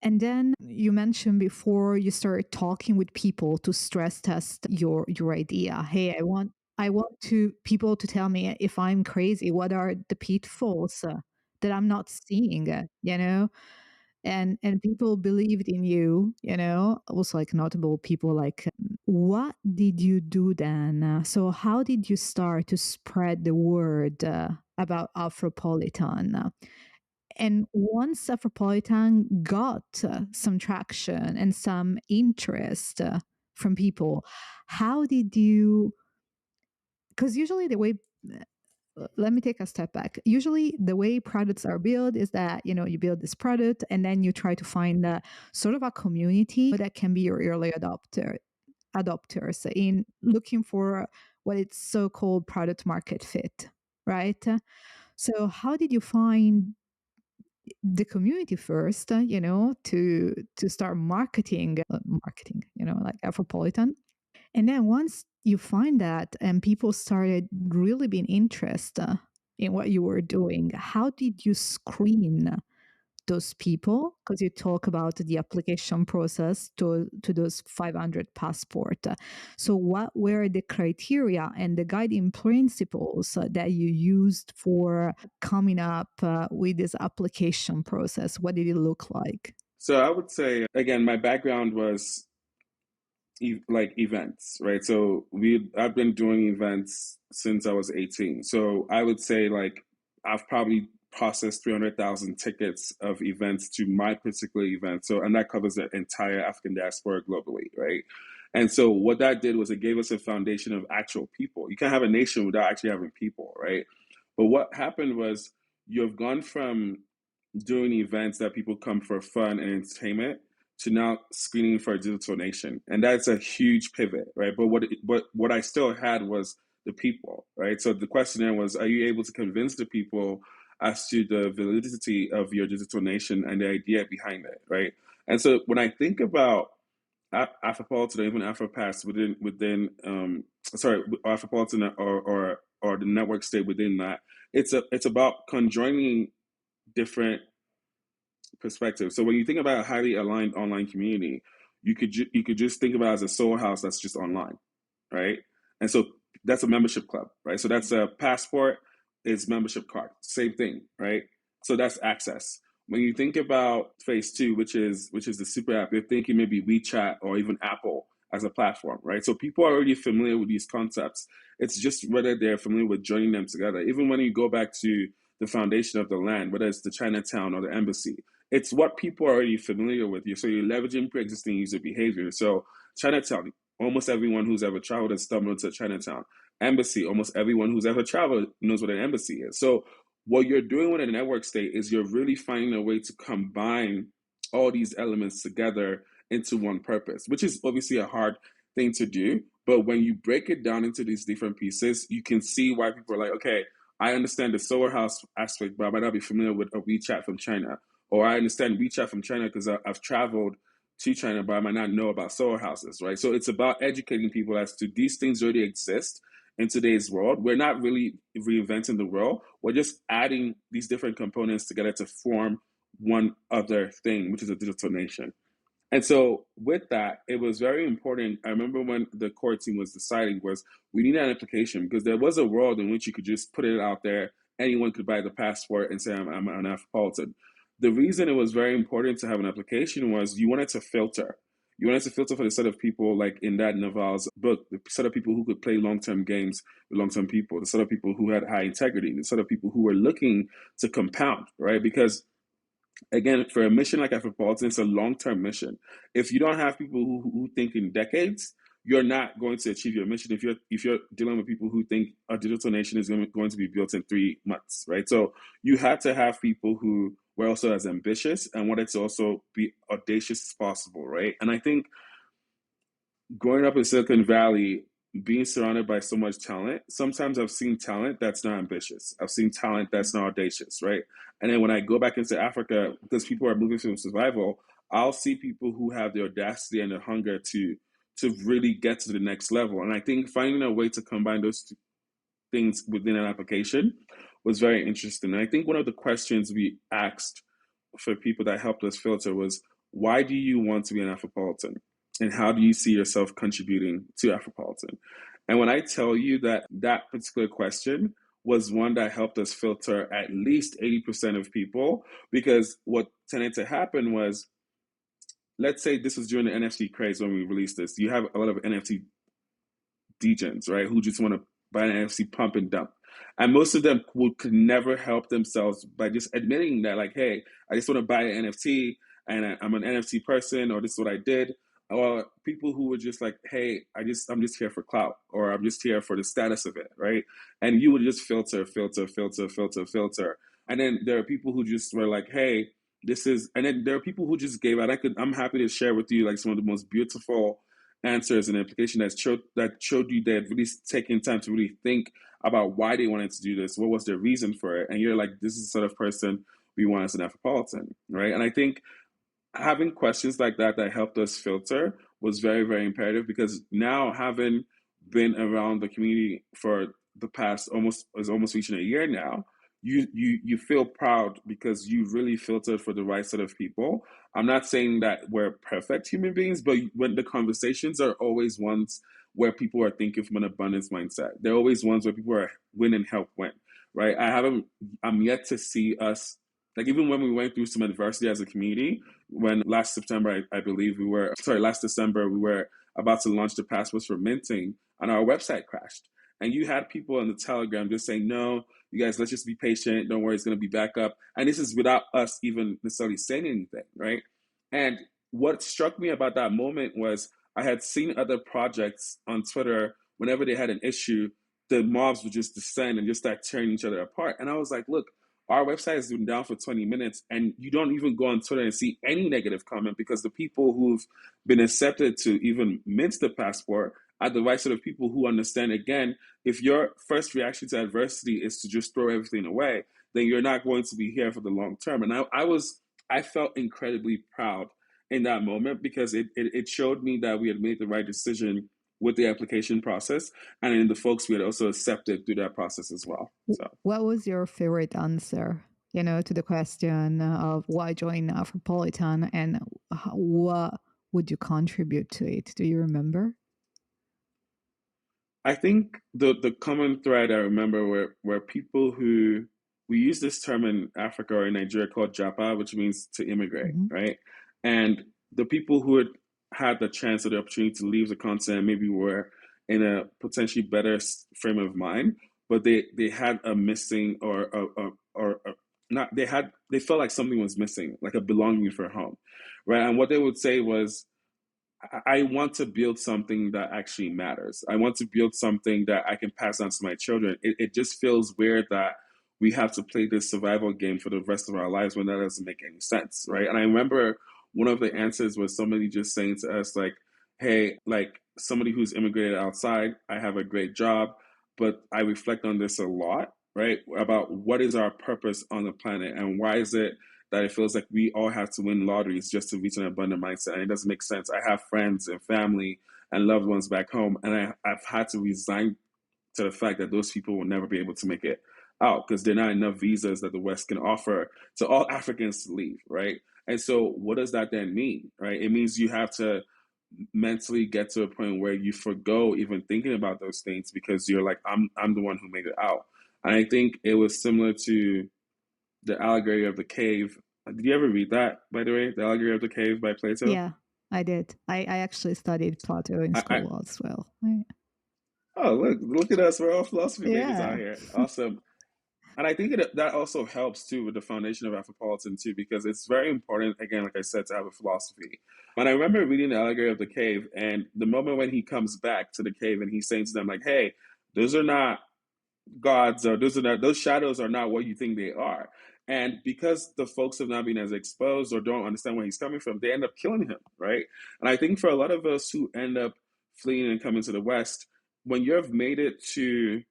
And then you mentioned before you started talking with people to stress test your idea. Hey, I want to people to tell me if I'm crazy. What are the pitfalls that I'm not seeing? and people believed in you, you know, also like notable people. Like, what did you do then? So how did you start to spread the word about Afropolitan? And once Afropolitan got some traction and some interest from people, how did you, because usually the way, let me take a step back. Usually the way products are built is that, you know, you build this product and then you try to find sort of a community that can be your early adopters in looking for what is so-called product market fit, right? So how did you find the community first, you know, to start marketing, you know, like Afropolitan? And then once you find that and people started really being interested in what you were doing, how did you screen those people? Because you talk about the application process to those 500 passport. So what were the criteria and the guiding principles that you used for coming up with this application process? What did it look like? So I would say, again, my background was like events, right? So I've been doing events since I was 18. So I would say like I've probably processed 300,000 tickets of events to my particular event. So, and that covers the entire African diaspora globally, right? And so what that did was it gave us a foundation of actual people. You can't have a nation without actually having people, right? But what happened was you've gone from doing events that people come for fun and entertainment to now screening for a digital nation, and that's a huge pivot, right? But what I still had was the people, right? So the question then was, are you able to convince the people as to the validity of your digital nation and the idea behind it, right? And so when I think about Afropolitan or even Afropass Afropolitan or the network state within that, it's about conjoining different perspective. So when you think about a highly aligned online community, you could just think about it as a soul house that's just online, right? And so that's a membership club, right? So that's a passport is membership card, same thing, right? So that's access. When you think about phase two, which is the super app, you're thinking maybe WeChat or even Apple as a platform, right? So people are already familiar with these concepts. It's just whether they're familiar with joining them together. Even when you go back to the foundation of the land, whether it's the Chinatown or the embassy, it's what people are already familiar with. So you're leveraging pre-existing user behavior. So Chinatown, almost everyone who's ever traveled has stumbled to Chinatown. Embassy, almost everyone who's ever traveled knows what an embassy is. So what you're doing with a network state is you're really finding a way to combine all these elements together into one purpose, which is obviously a hard thing to do. But when you break it down into these different pieces, you can see why people are like, okay, I understand the solar house aspect, but I might not be familiar with a WeChat from China. Or I understand WeChat from China because I've traveled to China, but I might not know about solar houses, right? So it's about educating people as to these things already exist in today's world. We're not really reinventing the world. We're just adding these different components together to form one other thing, which is a digital nation. And so with that, it was very important. I remember when the core team was deciding was we need an application because there was a world in which you could just put it out there. Anyone could buy the passport and say, I'm an Afropolitan. The reason it was very important to have an application was you wanted to filter. You wanted to filter for the set of people like in that Naval's book, the set of people who could play long-term games with long-term people, the set of people who had high integrity, the set of people who were looking to compound, right? Because again, for a mission like Afropolitan, it's a long-term mission. If you don't have people who think in decades, you're not going to achieve your mission. If you're dealing with people who think a digital nation is going to be built in 3 months, right? So you had to have people who were also as ambitious and wanted to also be audacious as possible, right? And I think growing up in Silicon Valley, being surrounded by so much talent, sometimes I've seen talent that's not ambitious. I've seen talent that's not audacious, right? And then when I go back into Africa, because people are moving from survival, I'll see people who have the audacity and the hunger to really get to the next level. And I think finding a way to combine those two things within an application was very interesting. And I think one of the questions we asked for people that helped us filter was, why do you want to be an Afropolitan? And how do you see yourself contributing to Afropolitan? And when I tell you that that particular question was one that helped us filter at least 80% of people, because what tended to happen was, let's say this was during the NFT craze when we released this. You have a lot of NFT degens, right, who just want to buy an NFC pump and dump. And most of them could never help themselves by just admitting that, like, hey, I just want to buy an NFT and I'm an NFT person, or this is what I did. Or people who were just like, hey, I'm just here for clout, or I'm just here for the status of it, right? And you would just filter, filter, filter, filter, filter. And then there are people who just were like, hey, this is, and then there are people who just gave out. I'm happy to share with you like some of the most beautiful answers and implication that showed you they had really taken time to really think about why they wanted to do this, what was their reason for it, and you're like, this is the sort of person we want as an Afropolitan, right? And I think having questions like that helped us filter was very, very imperative, because now, having been around the community for the past almost reaching a year now, you feel proud because you really filtered for the right sort of people. I'm not saying that we're perfect human beings, but when the conversations are always ones where people are thinking from an abundance mindset, they're always ones where people are win and help win, right? I'm yet to see us, like, even when we went through some adversity as a community, when last September, I believe last December, we were about to launch the passports for minting, and our website crashed. And you had people on the Telegram just saying, no, you guys, let's just be patient. Don't worry, it's going to be back up. And this is without us even necessarily saying anything, right? And what struck me about that moment was I had seen other projects on Twitter, whenever they had an issue, the mobs would just descend and just start tearing each other apart. And I was like, look, our website has been down for 20 minutes and you don't even go on Twitter and see any negative comment, because the people who've been accepted to even mint the passport are the right sort of people who understand, again, if your first reaction to adversity is to just throw everything away, then you're not going to be here for the long term. And I felt incredibly proud in that moment, because it showed me that we had made the right decision with the application process, and in the folks we had also accepted through that process as well. So, what was your favorite answer, to the question of why join Afropolitan, and what would you contribute to it? Do you remember? I think the common thread I remember were people who, we use this term in Africa or in Nigeria called Japa, which means to immigrate, Mm-hmm. right? And the people who had the chance or the opportunity to leave the continent maybe were in a potentially better frame of mind, but they had a missing, or not, they felt like something was missing, like a belonging for home, right? And what they would say was, I want to build something that actually matters. I want to build something that I can pass on to my children. It just feels weird that we have to play this survival game for the rest of our lives when that doesn't make any sense, right? And I remember one of the answers was somebody just saying to us, like, hey, like, somebody who's immigrated outside, I have a great job, but I reflect on this a lot, right? About what is our purpose on the planet, and why is it that it feels like we all have to win lotteries just to reach an abundant mindset. And it doesn't make sense. I have friends and family and loved ones back home, and I've had to resign to the fact that those people will never be able to make it out, because there are not enough visas that the West can offer to all Africans to leave, right? And so what does that then mean, right? It means you have to mentally get to a point where you forgo even thinking about those things, because you're like, I'm the one who made it out. And I think it was similar to the Allegory of the Cave. Did you ever read that, by the way? The Allegory of the Cave by Plato? Yeah, I did. I actually studied Plato in I school as well. Right. Oh, look at us. We're all philosophy majors out Yeah. here. Awesome. And I think that also helps too with the foundation of Afropolitan too, because it's very important, again, like I said, to have a philosophy. And I remember reading the Allegory of the Cave, and the moment when he comes back to the cave and he's saying to them, like, hey, those are not gods, or those shadows are not what you think they are. And because the folks have not been as exposed or don't understand where he's coming from, they end up killing him, right? And I think for a lot of us who end up fleeing and coming to the West, when you've made it to,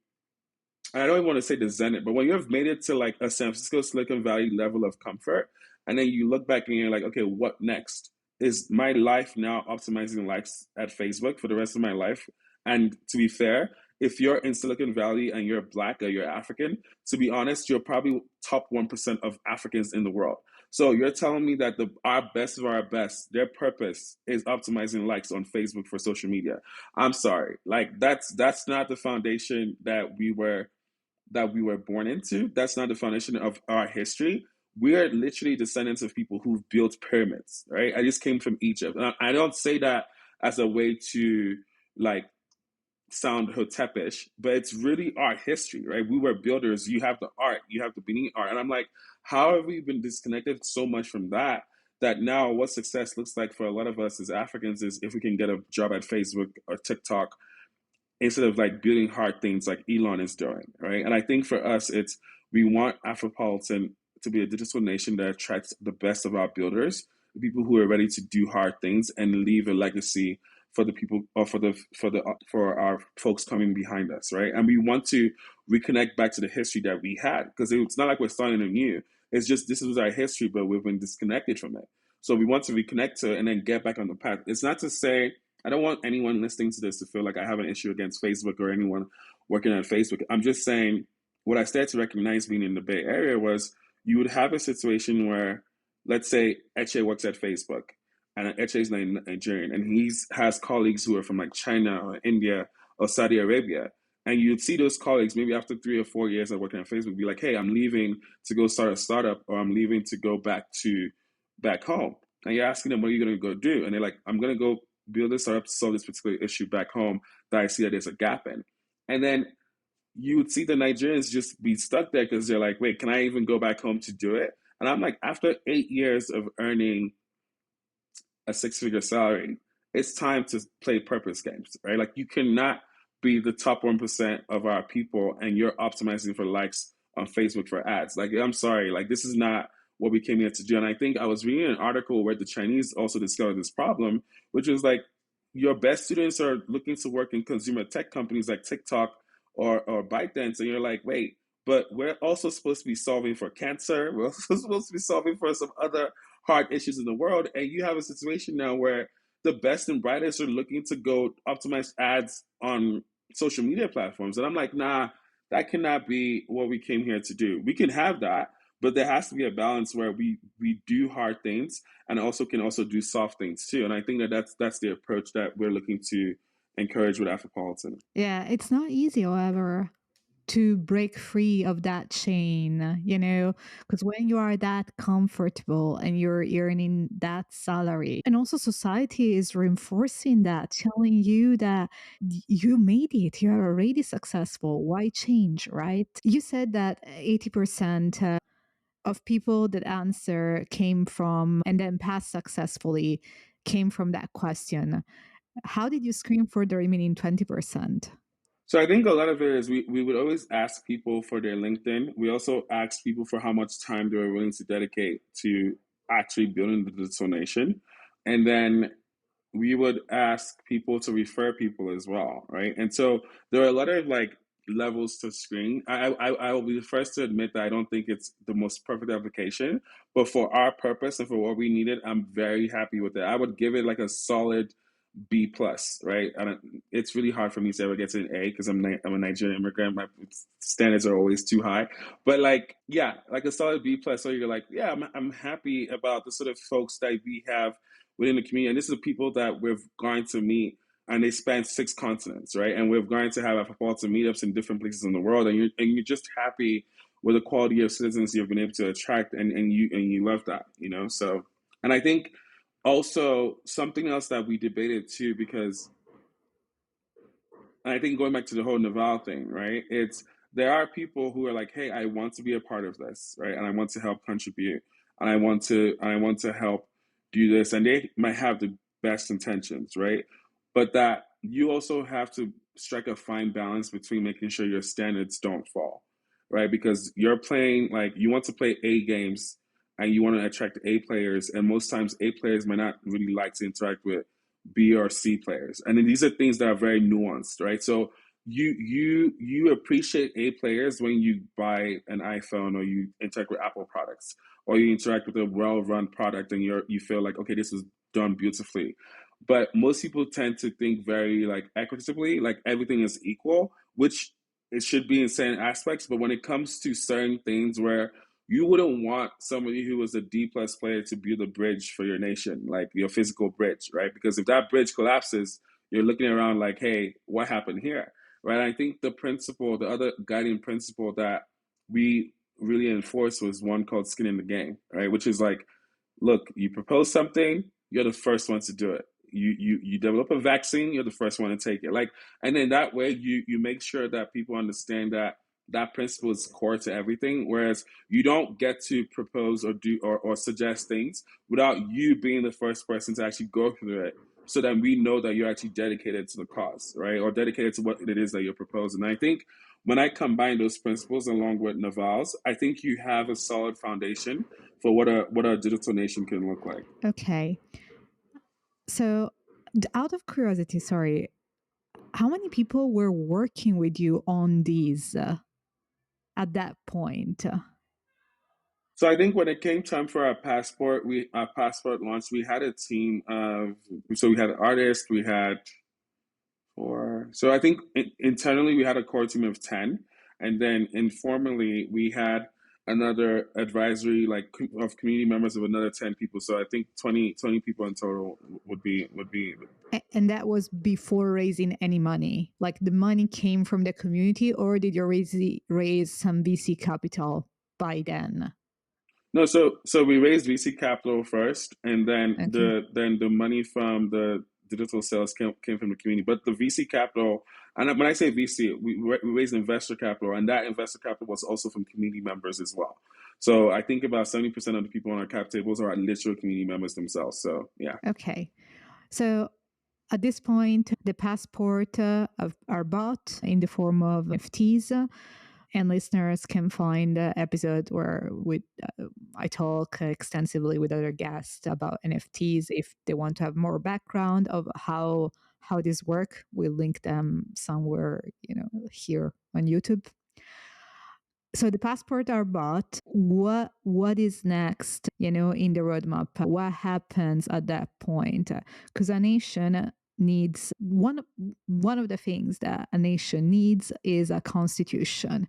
I don't even want to say the zenith, but when you've made it to like a San Francisco Silicon Valley level of comfort, and then you look back and you're like, okay, what next? Is my life now optimizing likes at Facebook for the rest of my life? And to be fair, if you're in Silicon Valley and you're Black or you're African, to be honest, you're probably top 1% of Africans in the world. So you're telling me that our best of our best, their purpose is optimizing likes on Facebook for social media. I'm sorry, like that's not the foundation that we were born into. That's not the foundation of our history. we are literally descendants of people who've built pyramids, right? I just came from Egypt. And I don't say that as a way to like sound hotepish, but it's really our history, right? We were builders. You have the art, you have the Benin art. And I'm like, how have we been disconnected so much from that? That now what success looks like for a lot of us as Africans is if we can get a job at Facebook or TikTok instead of like building hard things like Elon is doing, right? And I think for us, it's we want Afropolitan to be a digital nation that attracts the best of our builders, the people who are ready to do hard things and leave a legacy for the people or for our folks coming behind us, right? And we want to reconnect back to the history that we had because it's not like we're starting anew. It's just this was our history, but we've been disconnected from it. So we want to reconnect to it and then get back on the path. It's not to say I don't want anyone listening to this to feel like I have an issue against Facebook or anyone working on Facebook. I'm just saying what I started to recognize being in the Bay Area was you would have a situation where, let's say, Eche works at Facebook and Eche is Nigerian and he has colleagues who are from like China or India or Saudi Arabia. And you'd see those colleagues maybe after 3 or 4 years of working on Facebook be like, hey, I'm leaving to go start a startup or I'm leaving to go back home. And you're asking them, what are you going to go do? And they're like, I'm going to go build this startup to solve this particular issue back home that I see that there's a gap in. And then you would see the Nigerians just be stuck there because they're like, wait, can I even go back home to do it? And I'm like, after 8 years of earning a six-figure salary, it's time to play purpose games, right? Like you cannot be the top 1% of our people and you're optimizing for likes on Facebook for ads. Like, I'm sorry, like this is not what we came here to do. And I think I was reading an article where the Chinese also discovered this problem, which was like your best students are looking to work in consumer tech companies like TikTok or ByteDance. And you're like, wait, but we're also supposed to be solving for cancer. We're also supposed to be solving for some other hard issues in the world. And you have a situation now where the best and brightest are looking to go optimize ads on social media platforms. And I'm like, nah, that cannot be what we came here to do. We can have that, but there has to be a balance where we do hard things and also can also do soft things too. And I think that's the approach that we're looking to encourage with Afropolitan. Yeah, it's not easy, however, to break free of that chain, because when you are that comfortable and you're earning that salary, and also society is reinforcing that, telling you that you made it, you're already successful. Why change, right? You said that 80% of people that answer came from and then passed successfully came from that question. How did you screen for the remaining 20%? So I think a lot of it is we would always ask people for their LinkedIn. We also ask people for how much time they were willing to dedicate to actually building the digital nation. And then we would ask people to refer people as well, right? And so there are a lot of like levels to screen. I will be the first to admit that I don't think it's the most perfect application, but for our purpose and for what we needed, I'm very happy with it. I would give it like a solid B plus, right? It's really hard for me to ever get to an A because I'm a Nigerian immigrant. My standards are always too high, but like yeah, like a solid B plus. So you're like, yeah, I'm happy about the sort of folks that we have within the community, and this is the people that we're going to meet, and they span 6 continents, right? And we're going to have Afropolitan meetups in different places in the world, and you're just happy with the quality of citizens you've been able to attract, and you love that, So, and I think also something else that we debated too, because I think going back to the whole Naval thing, right? It's there are people who are like, hey, I want to be a part of this, right? And I want to help contribute, and I want to help do this, and they might have the best intentions, right? But that you also have to strike a fine balance between making sure your standards don't fall, right? Because you're playing like you want to play A games and you want to attract A players, and most times A players might not really like to interact with B or C players. And then these are things that are very nuanced, right? So you appreciate A players when you buy an iPhone or you interact with Apple products or you interact with a well-run product and you feel like, okay, this was done beautifully. But most people tend to think very like equitably, like everything is equal, which it should be in certain aspects. But when it comes to certain things where you wouldn't want somebody who was a D plus player to build a bridge for your nation, like your physical bridge, right? Because if that bridge collapses, you're looking around like, hey, what happened here, right? I think the other guiding principle that we really enforced was one called skin in the game, right? Which is like, look, you propose something, you're the first one to do it. You develop a vaccine, you're the first one to take it. Like, and then that way you make sure that people understand that that principle is core to everything. Whereas you don't get to propose or do or suggest things without you being the first person to actually go through it. So that we know that you're actually dedicated to the cause, right? Or dedicated to what it is that you're proposing. And I think when I combine those principles along with Naval's, I think you have a solid foundation for what a digital nation can look like. Okay. So, out of curiosity, sorry, how many people were working with you on these at that point? So I think when it came time for our passport launch, we had a team of so we had artists, we had four. So I think internally we had a core team of 10, and then informally we had another advisory of community members of another 10 people. So I think 20 people in total would be. And that was before raising any money. Like the money came from the community, or did you raise some VC capital by then? No, so we raised VC capital first, and Okay. then the money from the digital sales came from the community. But the VC capital, and when I say VC, we raised investor capital, and that investor capital was also from community members as well. So I think about 70% of the people on our cap tables are literal community members themselves. So yeah. Okay. So at this point, the passport are bought in the form of NFTs. And listeners can find the episode where I talk extensively with other guests about NFTs. If they want to have more background of how this work, we'll link them somewhere, here on YouTube. So the passport are bought. What is next, in the roadmap? What happens at that point? Because a nation needs one of the things that a nation needs is a constitution,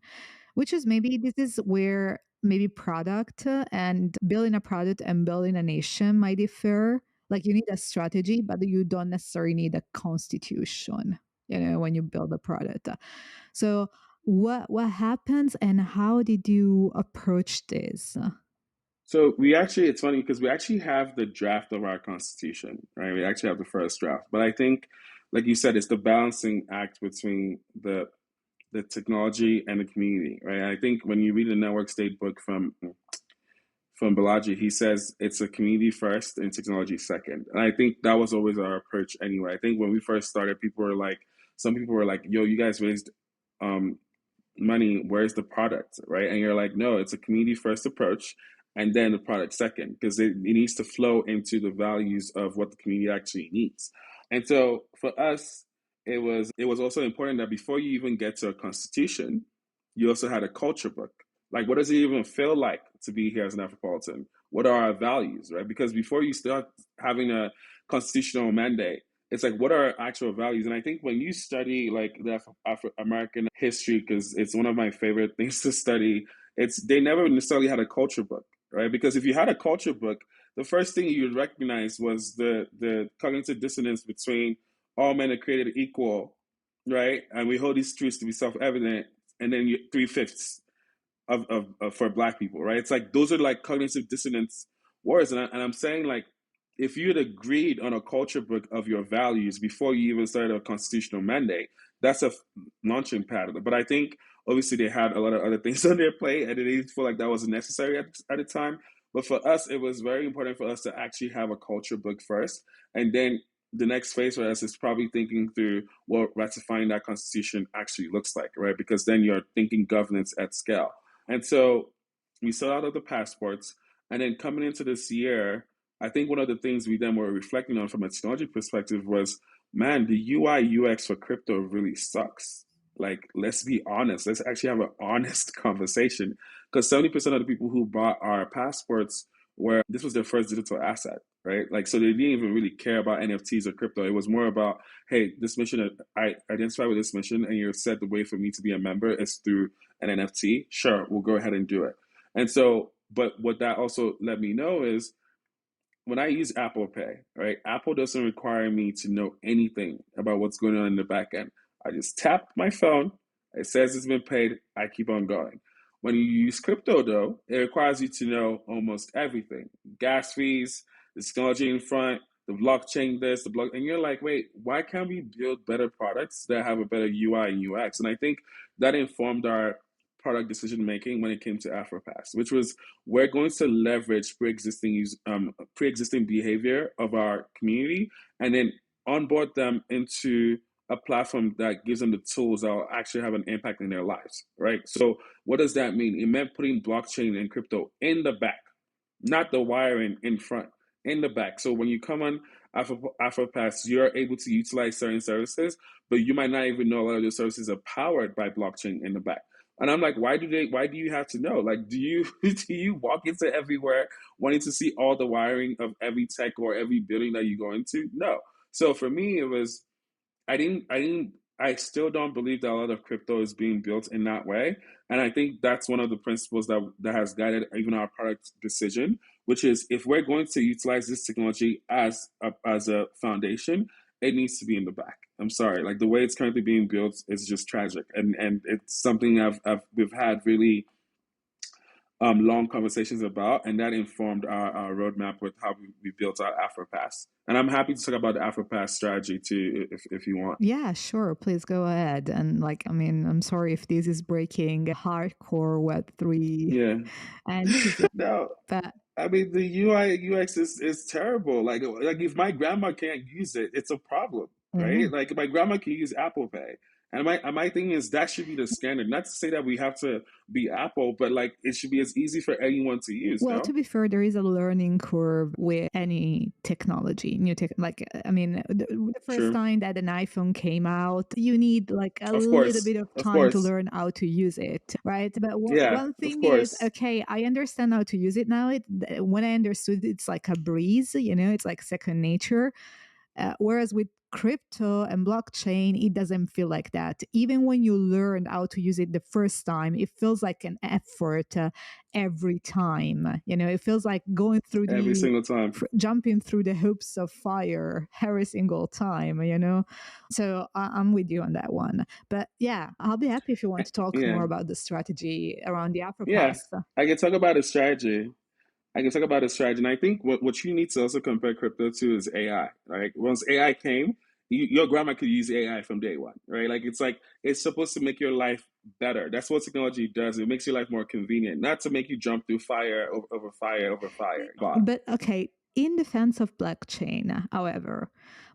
which is maybe this is where maybe product and building a product and building a nation might differ. Like you need a strategy, but you don't necessarily need a constitution, when you build a product. So what happens and how did you approach this? So it's funny because we actually have the draft of our constitution, right? We actually have the first draft, but I think, like you said, it's the balancing act between the technology and the community, right? I think when you read the network state book from Balaji, he says it's a community first and technology second. And I think that was always our approach anyway. I think when we first started, some people were like, yo, you guys raised um, money, where's the product, right? And you're like, no, it's a community first approach and then the product second, because it needs to flow into the values of what the community actually needs. And so for us, it was also important that before you even get to a constitution, you also had a culture book. Like, what does it even feel like to be here as an Afropolitan? What are our values, right? Because before you start having a constitutional mandate, it's like, what are our actual values? And I think when you study like the Afro American history, because it's one of my favorite things to study, they never necessarily had a culture book, right? Because if you had a culture book, the first thing you would recognize was the cognitive dissonance between all men are created equal, right? And we hold these truths to be self-evident, and then you 3/5 of for Black people, right? It's like those are like cognitive dissonance words, and I'm saying like if you had agreed on a culture book of your values before you even started a constitutional mandate, that's a launching pad. But I think obviously they had a lot of other things on their plate, and they didn't feel like that was necessary at the time. But for us, it was very important for us to actually have a culture book first, and then the next phase for us is probably thinking through what ratifying that constitution actually looks like, right? Because then you're thinking governance at scale. And so we set out of the passports, and then coming into this year, I think one of the things we then were reflecting on from a technology perspective was, man, the UI UX for crypto really sucks. Like, let's be honest. Let's actually have an honest conversation. Because 70% of the people who bought our passports this was their first digital asset, right? Like, so they didn't even really care about NFTs or crypto. It was more about, hey, this mission, I identify with this mission, and you're set the way for me to be a member is through an NFT. Sure, we'll go ahead and do it. And so, but what that also let me know is when I use Apple Pay, right? Apple doesn't require me to know anything about what's going on in the back end. I just tap my phone, it says it's been paid, I keep on going. When you use crypto, though, it requires you to know almost everything: gas fees, the technology in front, the blockchain, this, the block, and you're like, wait, why can't we build better products that have a better UI and UX? And I think that informed our product decision making when it came to Afropass, which was we're going to leverage pre-existing behavior of our community, and then onboard them into a platform that gives them the tools that will actually have an impact in their lives, right? So what does that mean? It meant putting blockchain and crypto in the back, not the wiring in front, in the back. So when you come on Afropass, you're able to utilize certain services, but you might not even know a lot of those services are powered by blockchain in the back. And I'm like, why do you have to know? Like, do you do you walk into everywhere wanting to see all the wiring of every tech or every building that you go into? No. So for me, it was I still don't believe that a lot of crypto is being built in that way. And I think that's one of the principles that has guided even our product decision, which is if we're going to utilize this technology as a foundation, it needs to be in the back. I'm sorry, like the way it's currently being built is just tragic, and it's something we've had really long conversations about, and that informed our roadmap with how we built our Afropass. And I'm happy to talk about the Afropass strategy too, if you want. Yeah, sure. Please go ahead. And like, I mean, I'm sorry if this is breaking hardcore Web3 Yeah. and No, but I mean the UI UX is terrible. Like if my grandma can't use it, it's a problem, yeah. right? Like my grandma can use Apple Pay. And my thing is that should be the standard. Not to say that we have to be Apple, but like it should be as easy for anyone to use, Well, to no? be fair, there is a learning curve with any technology, new tech. Like, I mean, the first True. time that an iPhone came out, you need like a Of little course. bit of Of time to course. learn how to use it, right? But Yeah, one of thing is, course. okay, I understand how to use it now. When I understood, it's like a breeze, it's like second nature. Whereas with crypto and blockchain, it doesn't feel like that. Even when you learn how to use it the first time, it feels like an effort every time. It feels like going through Every single time. jumping through the hoops of fire every single time. So I'm with you on that one. But yeah, I'll be happy if you want to talk Yeah. more about the strategy around the Yeah. Afropass. I can talk about a strategy. I can talk about a strategy. And I think what you need to also compare crypto to is AI, right? Once AI came, your grandma could use AI from day one, right? Like it's supposed to make your life better. That's what technology does. It makes your life more convenient, not to make you jump through fire over fire over fire. But But okay, in defense of blockchain, however,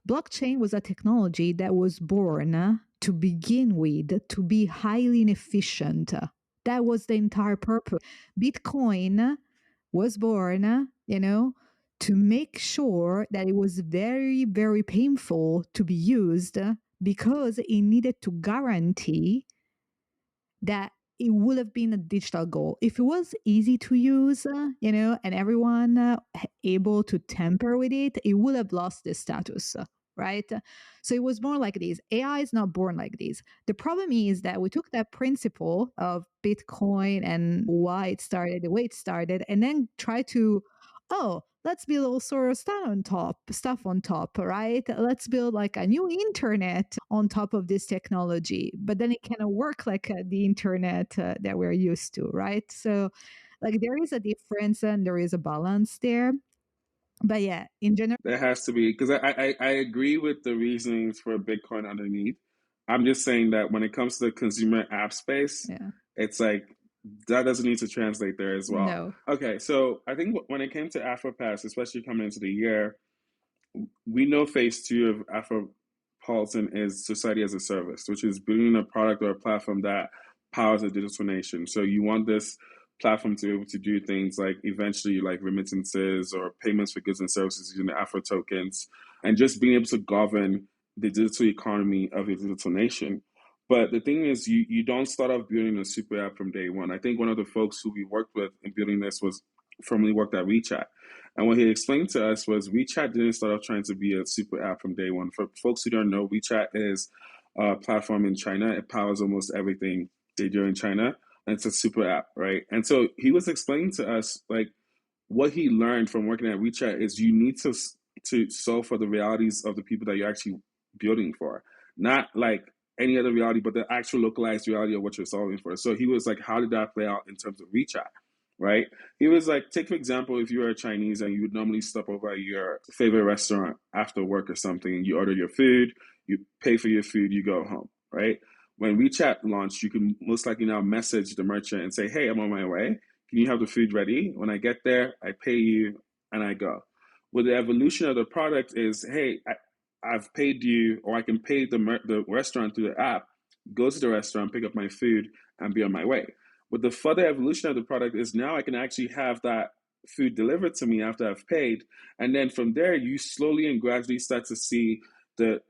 blockchain was a technology that was born to begin with to be highly inefficient. That was the entire purpose. Bitcoin was born, to make sure that it was very, very painful to be used because it needed to guarantee that it would have been a digital goal. If it was easy to use, and everyone able to tamper with it, it would have lost the status, right? So it was more like this. AI is not born like this. The problem is that we took that principle of Bitcoin and why it started the way it started, and then try to, oh, let's build all sort of stuff on top, right? Let's build like a new internet on top of this technology, but then it cannot work like the internet that we're used to, right? So, like, there is a difference and there is a balance there. But yeah, in general, there has to be, because I agree with the reasonings for Bitcoin underneath. I'm just saying that when it comes to the consumer app space, yeah, it's like that doesn't need to translate there as well. no, Okay, so I think when it came to Afropass, especially coming into the year, we know phase two of Afropolitan is society as a service, which is building a product or a platform that powers a digital nation. So you want this platform to be able to do things like eventually like remittances or payments for goods and services using the Afro tokens, and just being able to govern the digital economy of a digital nation. But the thing is, you don't start off building a super app from day one. I think one of the folks who we worked with in building this was formerly worked at WeChat. And what he explained to us was WeChat didn't start off trying to be a super app from day one. For folks who don't know, WeChat is a platform in China. It powers almost everything they do in China. And it's a super app, right? And so he was explaining to us like what he learned from working at WeChat is you need to solve for the realities of the people that you're actually building for. Not like any other reality but the actual localized reality of what you're solving for. So he was like, how did that play out in terms of WeChat? Right? He was like, take for example, if you were a Chinese and you would normally stop over at your favorite restaurant after work or something, you order your food, you pay for your food, you go home, right? When WeChat launched, you can most likely now message the merchant and say, hey, I'm on my way. Can you have the food ready? When I get there, I pay you and I go. Well, the evolution of the product is, hey, I've paid you, or I can pay the restaurant through the app, go to the restaurant, pick up my food, and be on my way. But the further evolution of the product is now I can actually have that food delivered to me after I've paid, and then from there you slowly and gradually start to see the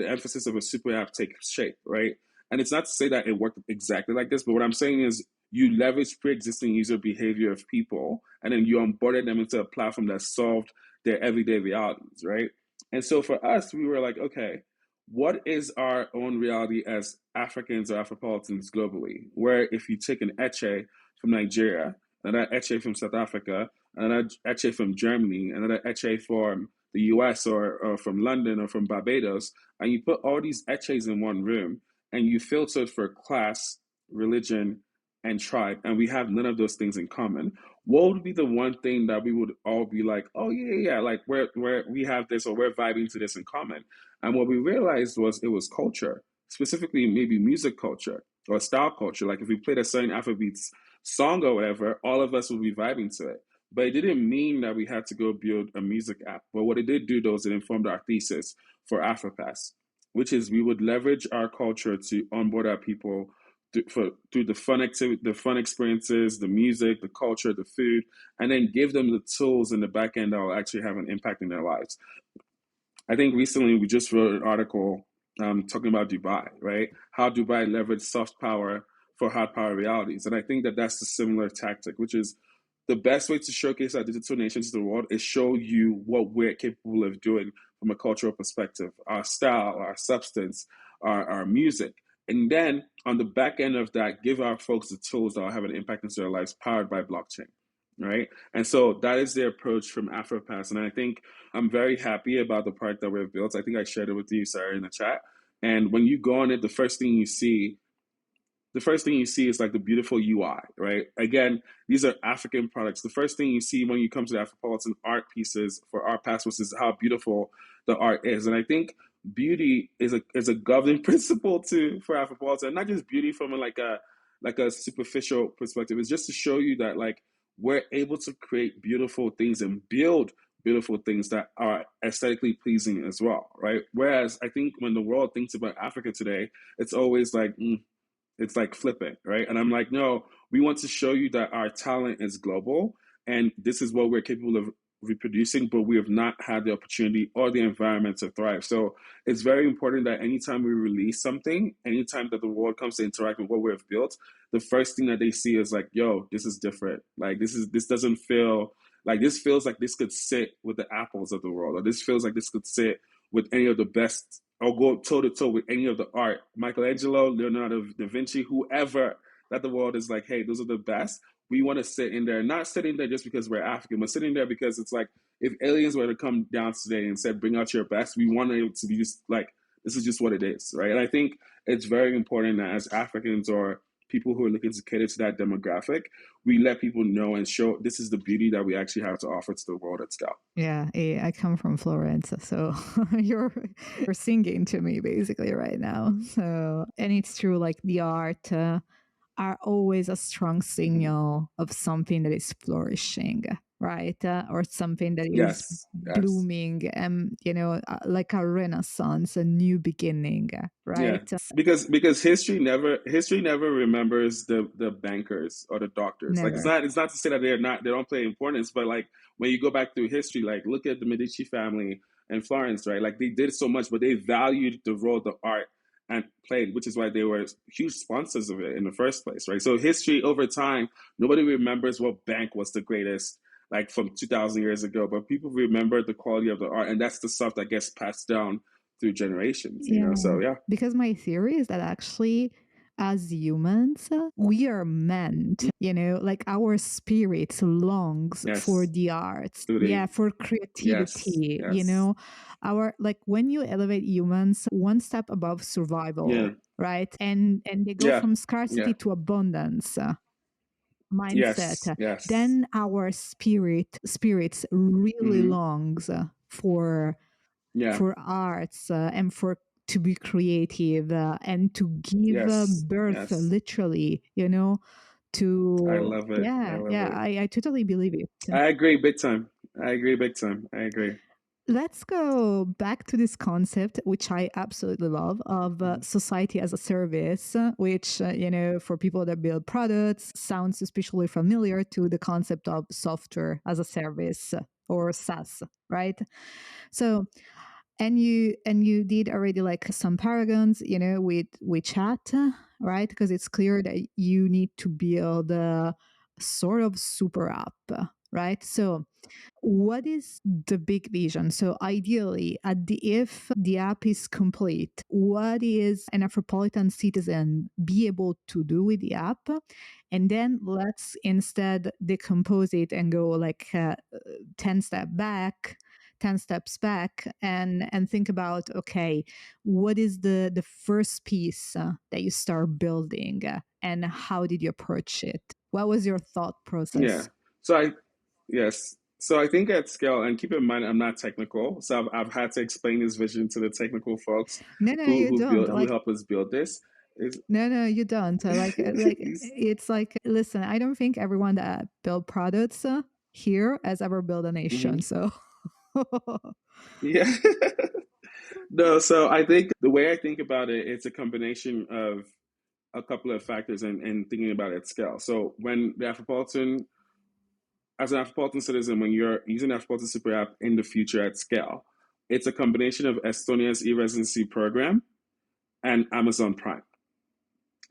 emphasis of a super app take shape, right? And it's not to say that it worked exactly like this, but what I'm saying is you leverage pre-existing user behavior of people, and then you onboarded them into a platform that solved their everyday realities, right? And so for us, we were like, okay, what is our own reality as Africans or Afropolitans globally? Where if you take an Eche from Nigeria, another Eche from South Africa, another Eche from Germany, another Eche from the US or from London or from Barbados, and you put all these Eches in one room and you filtered for class, religion, and tribe, and we have none of those things in common, what would be the one thing that we would all be like, oh yeah, like we have this or we're vibing to this in common? And what we realized was it was culture, specifically maybe music culture or style culture. Like if we played a certain Afrobeats song or whatever, all of us would be vibing to it. But it didn't mean that we had to go build a music app. But what it did do though is it informed our thesis for Afropass, which is we would leverage our culture to onboard our people through the fun activity, the fun experiences, the music, the culture, the food, and then give them the tools in the back end that will actually have an impact in their lives. I think recently we just wrote an article talking about Dubai, right? How Dubai leveraged soft power for hard power realities. And I think that that's a similar tactic, which is the best way to showcase our digital nations to the world is show you what we're capable of doing from a cultural perspective, our style, our substance, our music. And then on the back end of that, give our folks the tools that will have an impact into their lives powered by blockchain, right? And so that is the approach from Afropass. And I think I'm very happy about the product that we've built. I think I shared it with you, Sarah, in the chat. And when you go on it, the first thing you see is like the beautiful UI, right? Again, these are African products. The first thing you see when you come to the Afropolitan art pieces for Art Passports is how beautiful the art is. And I think beauty is a governing principle for Afropolitan, not just beauty from like a superficial perspective. It's just to show you that like we're able to create beautiful things and build beautiful things that are aesthetically pleasing as well, right? Whereas I think when the world thinks about Africa today, it's always like, it's like flippant, right? And I'm like, no, we want to show you that our talent is global and this is what we're capable of reproducing, but we have not had the opportunity or the environment to thrive. So it's very important that anytime we release something, anytime that the world comes to interact with what we've built, the first thing that they see is like, yo, this is different. Like this doesn't feel like, this feels like this could sit with the Apples of the world, or this feels like this could sit with any of the best, or go toe to toe with any of the art, Michelangelo, Leonardo da Vinci, whoever that the world is like, hey, those are the best. We want to sit in there, not sitting there just because we're African, but sitting there because it's like, if aliens were to come down today and said, bring out your best, we want it to be just like, this is just what it is, right? And I think it's very important that as Africans or people who are looking to cater to that demographic, we let people know and show this is the beauty that we actually have to offer to the world at scale. Yeah, I come from Florence, so you're singing to me basically right now. So, and it's true, like the art are always a strong signal of something that is flourishing, right? Or something that is blooming, and like a renaissance, a new beginning, right? Yeah, because history never remembers the bankers or the doctors. Never. Like it's not to say that they don't play importance, but like when you go back through history, like look at the Medici family and Florence, right? Like they did so much, but they valued the role the art and played, which is why they were huge sponsors of it in the first place, right? So history over time, nobody remembers what bank was the greatest like from 2,000 years ago, but people remember the quality of the art, and that's the stuff that gets passed down through generations, you know? So yeah. Because my theory is that actually as humans, we are meant, like our spirit longs for Yes. the arts. Absolutely. Yeah, for Yes. creativity, Yes. our, like, when you elevate humans one step above Yeah. survival, right? And they go Yeah. from Yeah. scarcity to abundance mindset, Yes. Yes. then our spirits really Mm-hmm. longs for Yeah. arts and for to be creative and to give Yes. birth Yes. literally, I to love it. I yeah, love yeah, it. I totally believe it. I agree big time. I agree big time. I agree. Let's go back to this concept, which I absolutely love, of Mhm. society as a service, which, for people that build products, sounds especially familiar to the concept of software as a service or SaaS, right? So, and you did already like some paragons, with WeChat, right? Because it's clear that you need to build a sort of super app, right? So, what is the big vision? So ideally, if the app is complete, what is an Afropolitan citizen be able to do with the app? And then let's instead decompose it and go like 10 step back 10 steps back and think about, okay, what is the first piece that you start building, and how did you approach it? What was your thought Yeah. process? So I yes. So I think at scale, and keep in mind I'm not technical, so I've had to explain this vision to the technical folks No, you don't. who Like, help us build this. Is no, you don't. It's like, listen, I don't think everyone that build products here has ever built a nation. Mhm. So, Yeah. No, so I think the way I think about it, it's a combination of a couple of factors and thinking about it at scale. So when the Afropolitan, as an Afropolitan citizen, when you're using the Afropolitan Super App in the future at scale, it's a combination of Estonia's e-residency program and Amazon Prime,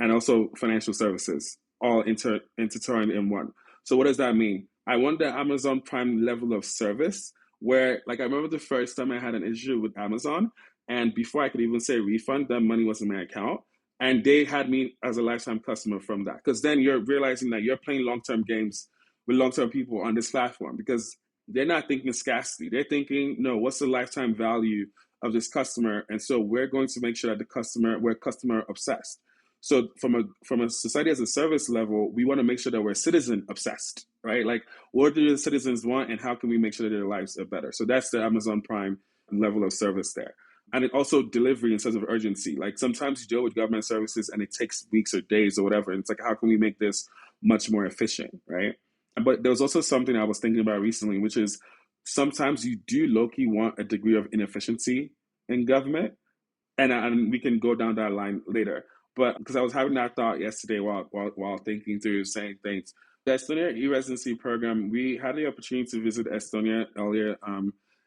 and also financial services, all intertwined in one. So what does that mean? I want the Amazon Prime level of service where, like, I remember the first time I had an issue with Amazon, and before I could even say refund, that money was in my account. And they had me as a lifetime customer from that. Because then you're realizing that you're playing long term games with long term people on this platform because they're not thinking scarcity. They're thinking, no, what's the lifetime value of this customer? And so we're going to make sure that we're customer obsessed. So from a society as a service level, we want to make sure that we're citizen obsessed, right? Like, what do the citizens want, and how can we make sure that their lives are better? So that's the Amazon Prime level of service there. And it also delivery in terms of urgency. Like sometimes you deal with government services and it takes weeks or days or whatever. And it's like, how can we make this much more efficient, right? But there was also something I was thinking about recently, which is sometimes you do low key want a degree of inefficiency in government, and we can go down that line later. But because I was having that thought yesterday while thinking through saying things, the Estonia e-residency program, we had the opportunity to visit Estonia earlier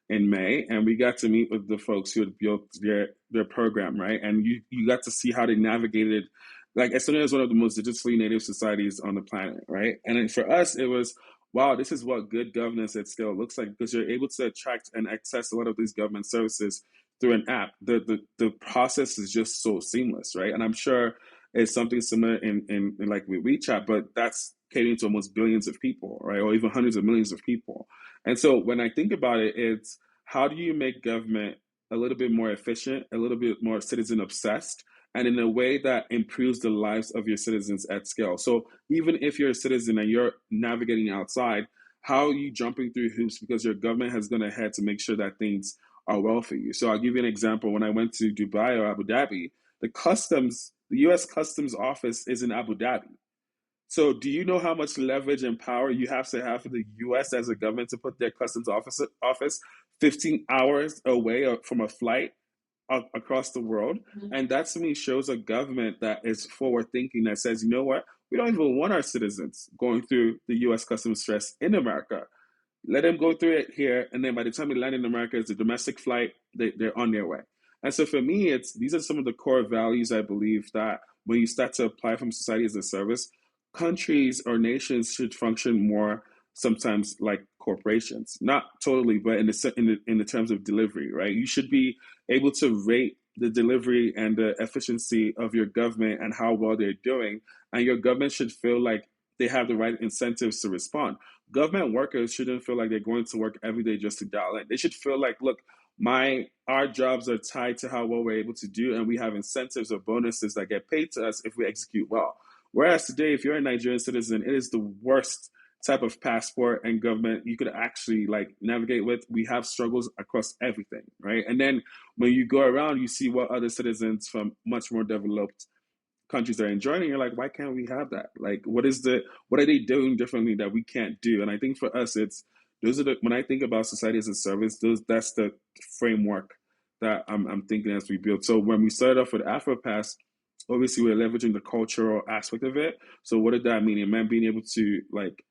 in May, and we got to meet with the folks who had built their program, right? And you got to see how they navigated. Like Estonia is one of the most digitally native societies on the planet, right? And then for us, it was wow, this is what good governance at scale looks like because you're able to attract and access a lot of these government services through an app. The process is just so seamless, right? And I'm sure it's something similar in like with WeChat, but that's catering to almost billions of people, right? Or even hundreds of millions of people. And so when I think about it, it's how do you make government a little bit more efficient, a little bit more citizen obsessed, and in a way that improves the lives of your citizens at scale. So even if you're a citizen and you're navigating outside, how are you jumping through hoops because your government has gone ahead to make sure that things are well for you? So I'll give you an example. When I went to Dubai or Abu Dhabi, the US Customs office is in Abu Dhabi. So do you know how much leverage and power you have to have for the US as a government to put their customs office 15 hours away from a flight across the world? Mm-hmm. And that to me shows a government that is forward thinking, that says, you know what, we don't even want our citizens going through the US customs stress in America. Let them go through it here, and then by the time they land in America, it's a domestic flight. They're on their way. And so for me, it's these are some of the core values I believe that when you start to apply from society as a service, countries or nations should function more sometimes like corporations. Not totally, but in the terms of delivery, right? You should be able to rate the delivery and the efficiency of your government and how well they're doing. And your government should feel like they have the right incentives to respond. Government workers shouldn't feel like they're going to work every day just to dial in. They should feel like, look, my our jobs are tied to how well we're able to do, and we have incentives or bonuses that get paid to us if we execute well. Whereas today, if you're a Nigerian citizen, it is the worst type of passport and government you could actually like navigate with. We have struggles across everything, right? And then when you go around, you see what other citizens from much more developed countries are enjoying, and you're like, why can't we have that? Like, what are they doing differently that we can't do? And I think for us, it's those are the when I think about society as a service, that's the framework that I'm thinking as we build. So when we started off with Afropass, obviously we're leveraging the cultural aspect of it. So what did that mean? It meant being able to like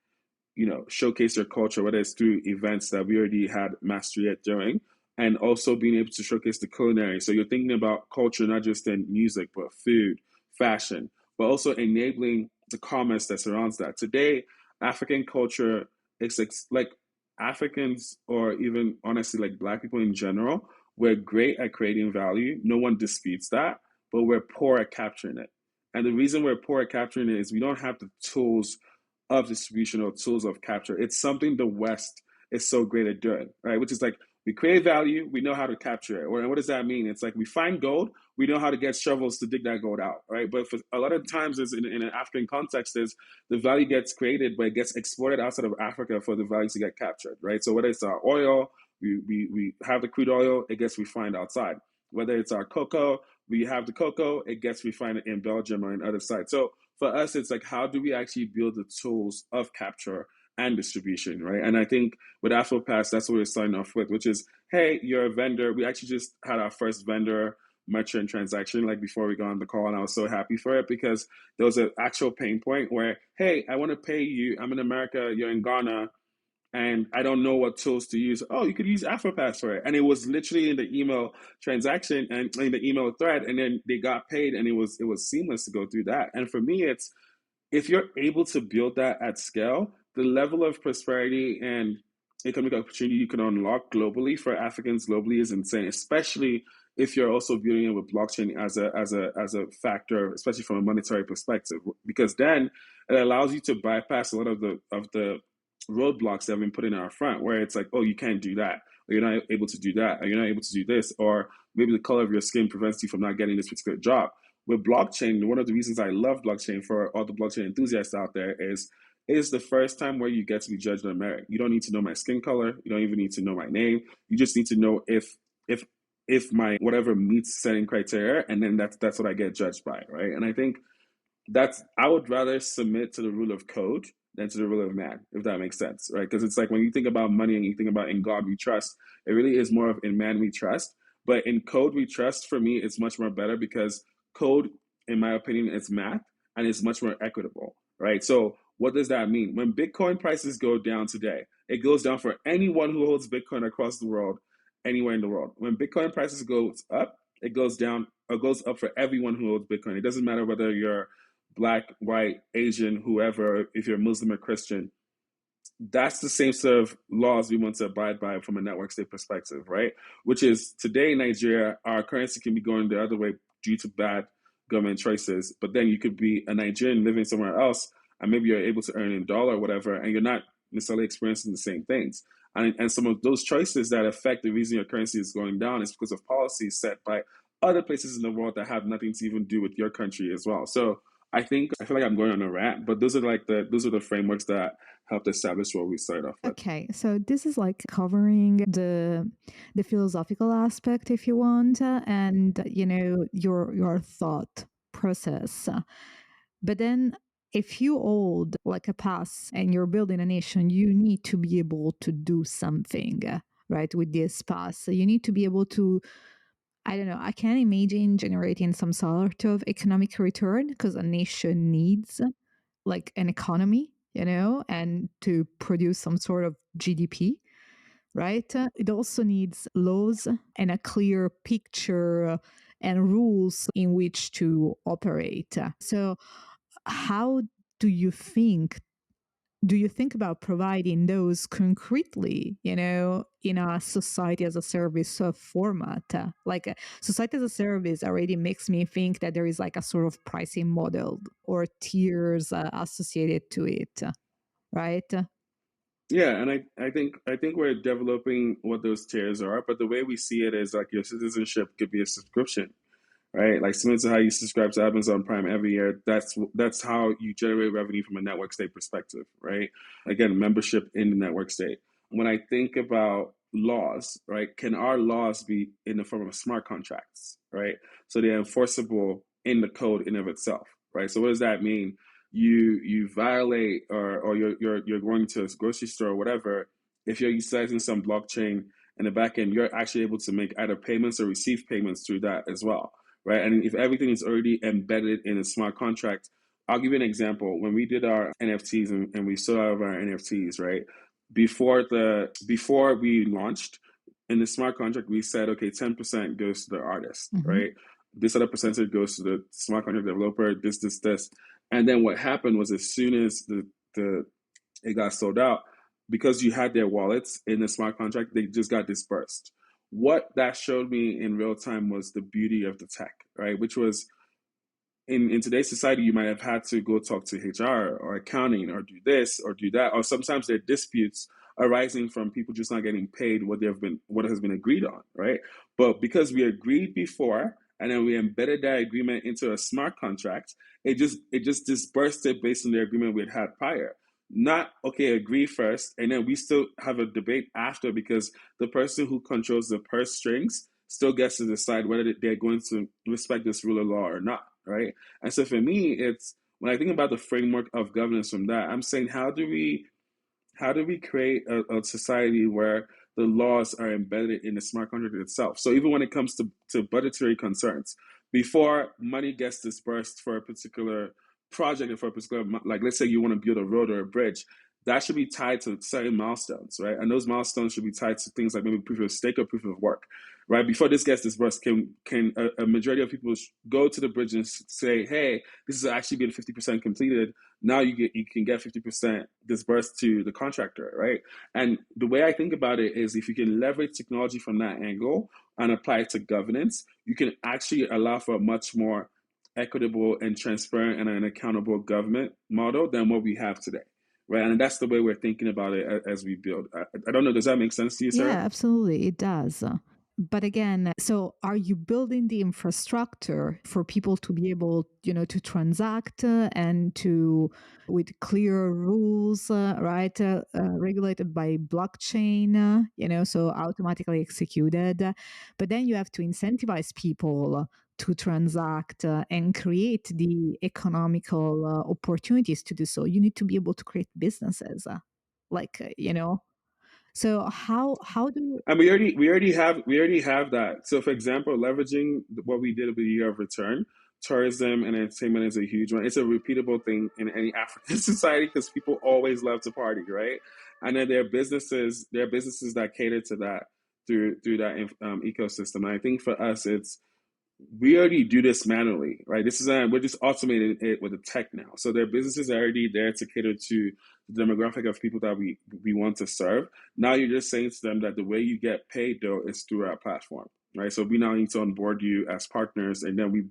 showcase your culture, whether it's through events that we already had mastery at doing, and also being able to showcase the culinary. So you're thinking about culture, not just in music, but food, fashion, but also enabling the commerce that surrounds that. Today, African culture is like Africans, or even honestly, like Black people in general, we're great at creating value. No one disputes that, but we're poor at capturing it. And the reason we're poor at capturing it is we don't have the tools of distribution or tools of capture. It's something the West is so great at doing, right? Which is like we create value, we know how to capture it. Or what does that mean? It's like we find gold, we know how to get shovels to dig that gold out, right? But for a lot of times, is in an African context, is the value gets created, but it gets exported outside of Africa for the value to get captured, right? So whether it's our oil, we have the crude oil, it gets refined outside. Whether it's our cocoa, we have the cocoa, it gets refined in Belgium or in other sites. So for us, it's like, how do we actually build the tools of capture and distribution, right? And I think with Afropass, that's what we're starting off with, which is, hey, you're a vendor. We actually just had our first vendor merchant transaction like before we got on the call, and I was so happy for it because there was an actual pain point where, hey, I want to pay you. I'm in America, you're in Ghana, and I don't know what tools to use. Oh, you could use Afropass for it. And it was literally in the email transaction and in the email thread, and then they got paid, and it was seamless to go through that. And for me, it's if you're able to build that at scale, the level of prosperity and economic opportunity you can unlock globally for Africans globally is insane, especially if you're also building it with blockchain as a factor, especially from a monetary perspective, because then it allows you to bypass a lot of the roadblocks that have been put in our front, where it's like, oh, you can't do that, or you're not able to do that, or you're not able to do this, or maybe the color of your skin prevents you from not getting this particular job. With blockchain, one of the reasons I love blockchain for all the blockchain enthusiasts out there is it is the first time where you get to be judged on merit. You don't need to know my skin color. You don't even need to know my name. You just need to know if if my whatever meets setting criteria, and then that's what I get judged by, right? And I think that's I would rather submit to the rule of code than to the rule of man, if that makes sense, right? Because it's like when you think about money and you think about in God we trust, it really is more of in man we trust. But in code we trust, for me, it's much more better because code, in my opinion, is math and it's much more equitable, right? So what does that mean? When Bitcoin prices go down today, it goes down for anyone who holds Bitcoin across the world, anywhere in the world. When Bitcoin prices goes up, it goes down or goes up for everyone who holds Bitcoin. It doesn't matter whether you're Black, white, Asian, whoever, if you're Muslim or Christian. That's the same sort of laws we want to abide by from a network state perspective, right? Which is today in Nigeria, our currency can be going the other way due to bad government choices. But then you could be a Nigerian living somewhere else, and maybe you're able to earn in dollar or whatever, and you're not necessarily experiencing the same things. And some of those choices that affect the reason your currency is going down is because of policies set by other places in the world that have nothing to even do with your country as well. So I feel like I'm going on a rant, but those are the frameworks that helped establish what we started off with. Okay, so this is like covering the philosophical aspect, if you want, and your thought process. But then, if you hold like a pass and you're building a nation, you need to be able to do something, right? With this pass, you need to be able to. I don't know. I can imagine generating some sort of economic return because a nation needs like an economy, and to produce some sort of GDP, right? It also needs laws and a clear picture and rules in which to operate. So, how do you think do you think about providing those concretely, in a society as a service format? Like society as a service already makes me think that there is like a sort of pricing model or tiers associated to it, right? Yeah, and I think we're developing what those tiers are, but the way we see it is like your citizenship could be a subscription, right? Like similar to how you subscribe to Amazon Prime every year, that's how you generate revenue from a network state perspective, right? Again, membership in the network state. When I think about laws, right, can our laws be in the form of smart contracts, right? So they're enforceable in the code in of itself, right? So what does that mean? You violate or you're going to a grocery store or whatever, if you're utilizing some blockchain in the back end, you're actually able to make either payments or receive payments through that as well, right? And if everything is already embedded in a smart contract, I'll give you an example. When we did our NFTs and we sold out of our NFTs, right? Before we launched in the smart contract, we said, okay, 10% goes to the artist, Mm-hmm. right? This other percentage goes to the smart contract developer, this. And then what happened was as soon as the it got sold out, because you had their wallets in the smart contract, they just got dispersed. What that showed me in real time was the beauty of the tech, right? Which was in today's society, you might have had to go talk to HR or accounting or do this or do that, or sometimes there are disputes arising from people just not getting paid what has been agreed on, right? But because we agreed before and then we embedded that agreement into a smart contract, it just dispersed it based on the agreement we had prior. Not okay, agree first, and then we still have a debate after because the person who controls the purse strings still gets to decide whether they're going to respect this rule of law or not, right? And so for me, it's when I think about the framework of governance from that, I'm saying how do we create a society where the laws are embedded in the smart contract itself? So even when it comes to budgetary concerns, before money gets dispersed for a particular project or for a particular, like let's say you want to build a road or a bridge, that should be tied to certain milestones, right? And those milestones should be tied to things like maybe proof of stake or proof of work, right? Before this gets dispersed, can a majority of people go to the bridge and say, hey, this is actually being 50% completed. Now you can get 50% disbursed to the contractor, right? And the way I think about it is if you can leverage technology from that angle and apply it to governance, you can actually allow for a much more equitable and transparent and an accountable government model than what we have today, right? And that's the way we're thinking about it as we build. I don't know. Does that make sense to you, Yeah, Sarah? absolutely. It does. But again, so are you building the infrastructure for people to be able, to transact and to, with clear rules, right, regulated by blockchain, so automatically executed. But then you have to incentivize people to transact and create the economical opportunities to do so. You need to be able to create businesses, like, so how do And we already have that. So, for example, leveraging what we did with the year of return, tourism and entertainment is a huge one. It's a repeatable thing in any African society because people always love to party, right? And then there are businesses that cater to that through that ecosystem. And I think for us, it's we already do this manually, right? This is we're just automating it with the tech now. So there are businesses already there to cater to the demographic of people that we want to serve. Now you're just saying to them that the way you get paid though is through our platform, right? So we now need to onboard you as partners, and then we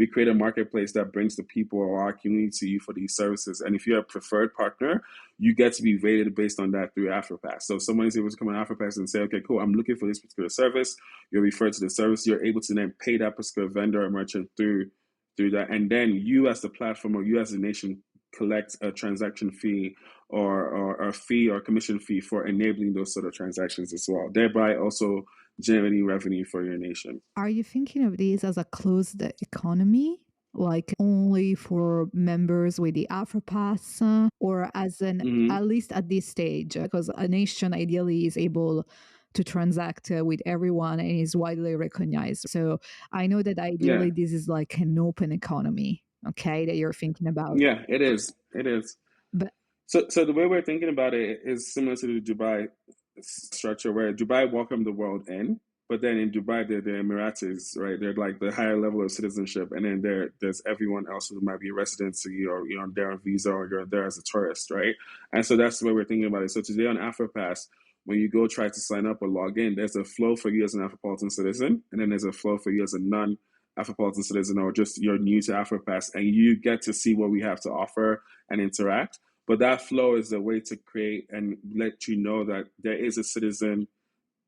create a marketplace that brings the people or our community to you for these services. And if you're a preferred partner, you get to be rated based on that through Afropass. So if someone is able to come on Afropass and say, okay, cool, I'm looking for this particular service, you're referred to the service, you're able to then pay that particular vendor or merchant through that. And then you as the platform or you as the nation collect a transaction fee or a fee or commission fee for enabling those sort of transactions as well, thereby also generating revenue for your nation. are you thinking of these as a closed economy, like only for members with the Afropass, or as an, Hmm. at least at this stage, because a nation ideally is able to transact with everyone and is widely recognized. So I know that Yeah, ideally this is like an open economy, okay, that you're thinking about. yeah, it is. It is. But So the way we're thinking about it is similar to the Dubai structure, where Dubai welcomed the world in, But then in Dubai, they're the Emiratis, right? They're like the higher level of citizenship, and then there's everyone else who might be a residency or you're on there on visa or you're there as a tourist, right? And so that's the way we're thinking about it. So today on Afropass, when you go try to sign up or log in, there's a flow for you as an Afropolitan citizen, and then there's a flow for you as a non-Afropolitan citizen or just you're new to Afropass, and you get to see what we have to offer and interact. But that flow is a way to create and let you know that there is a citizen,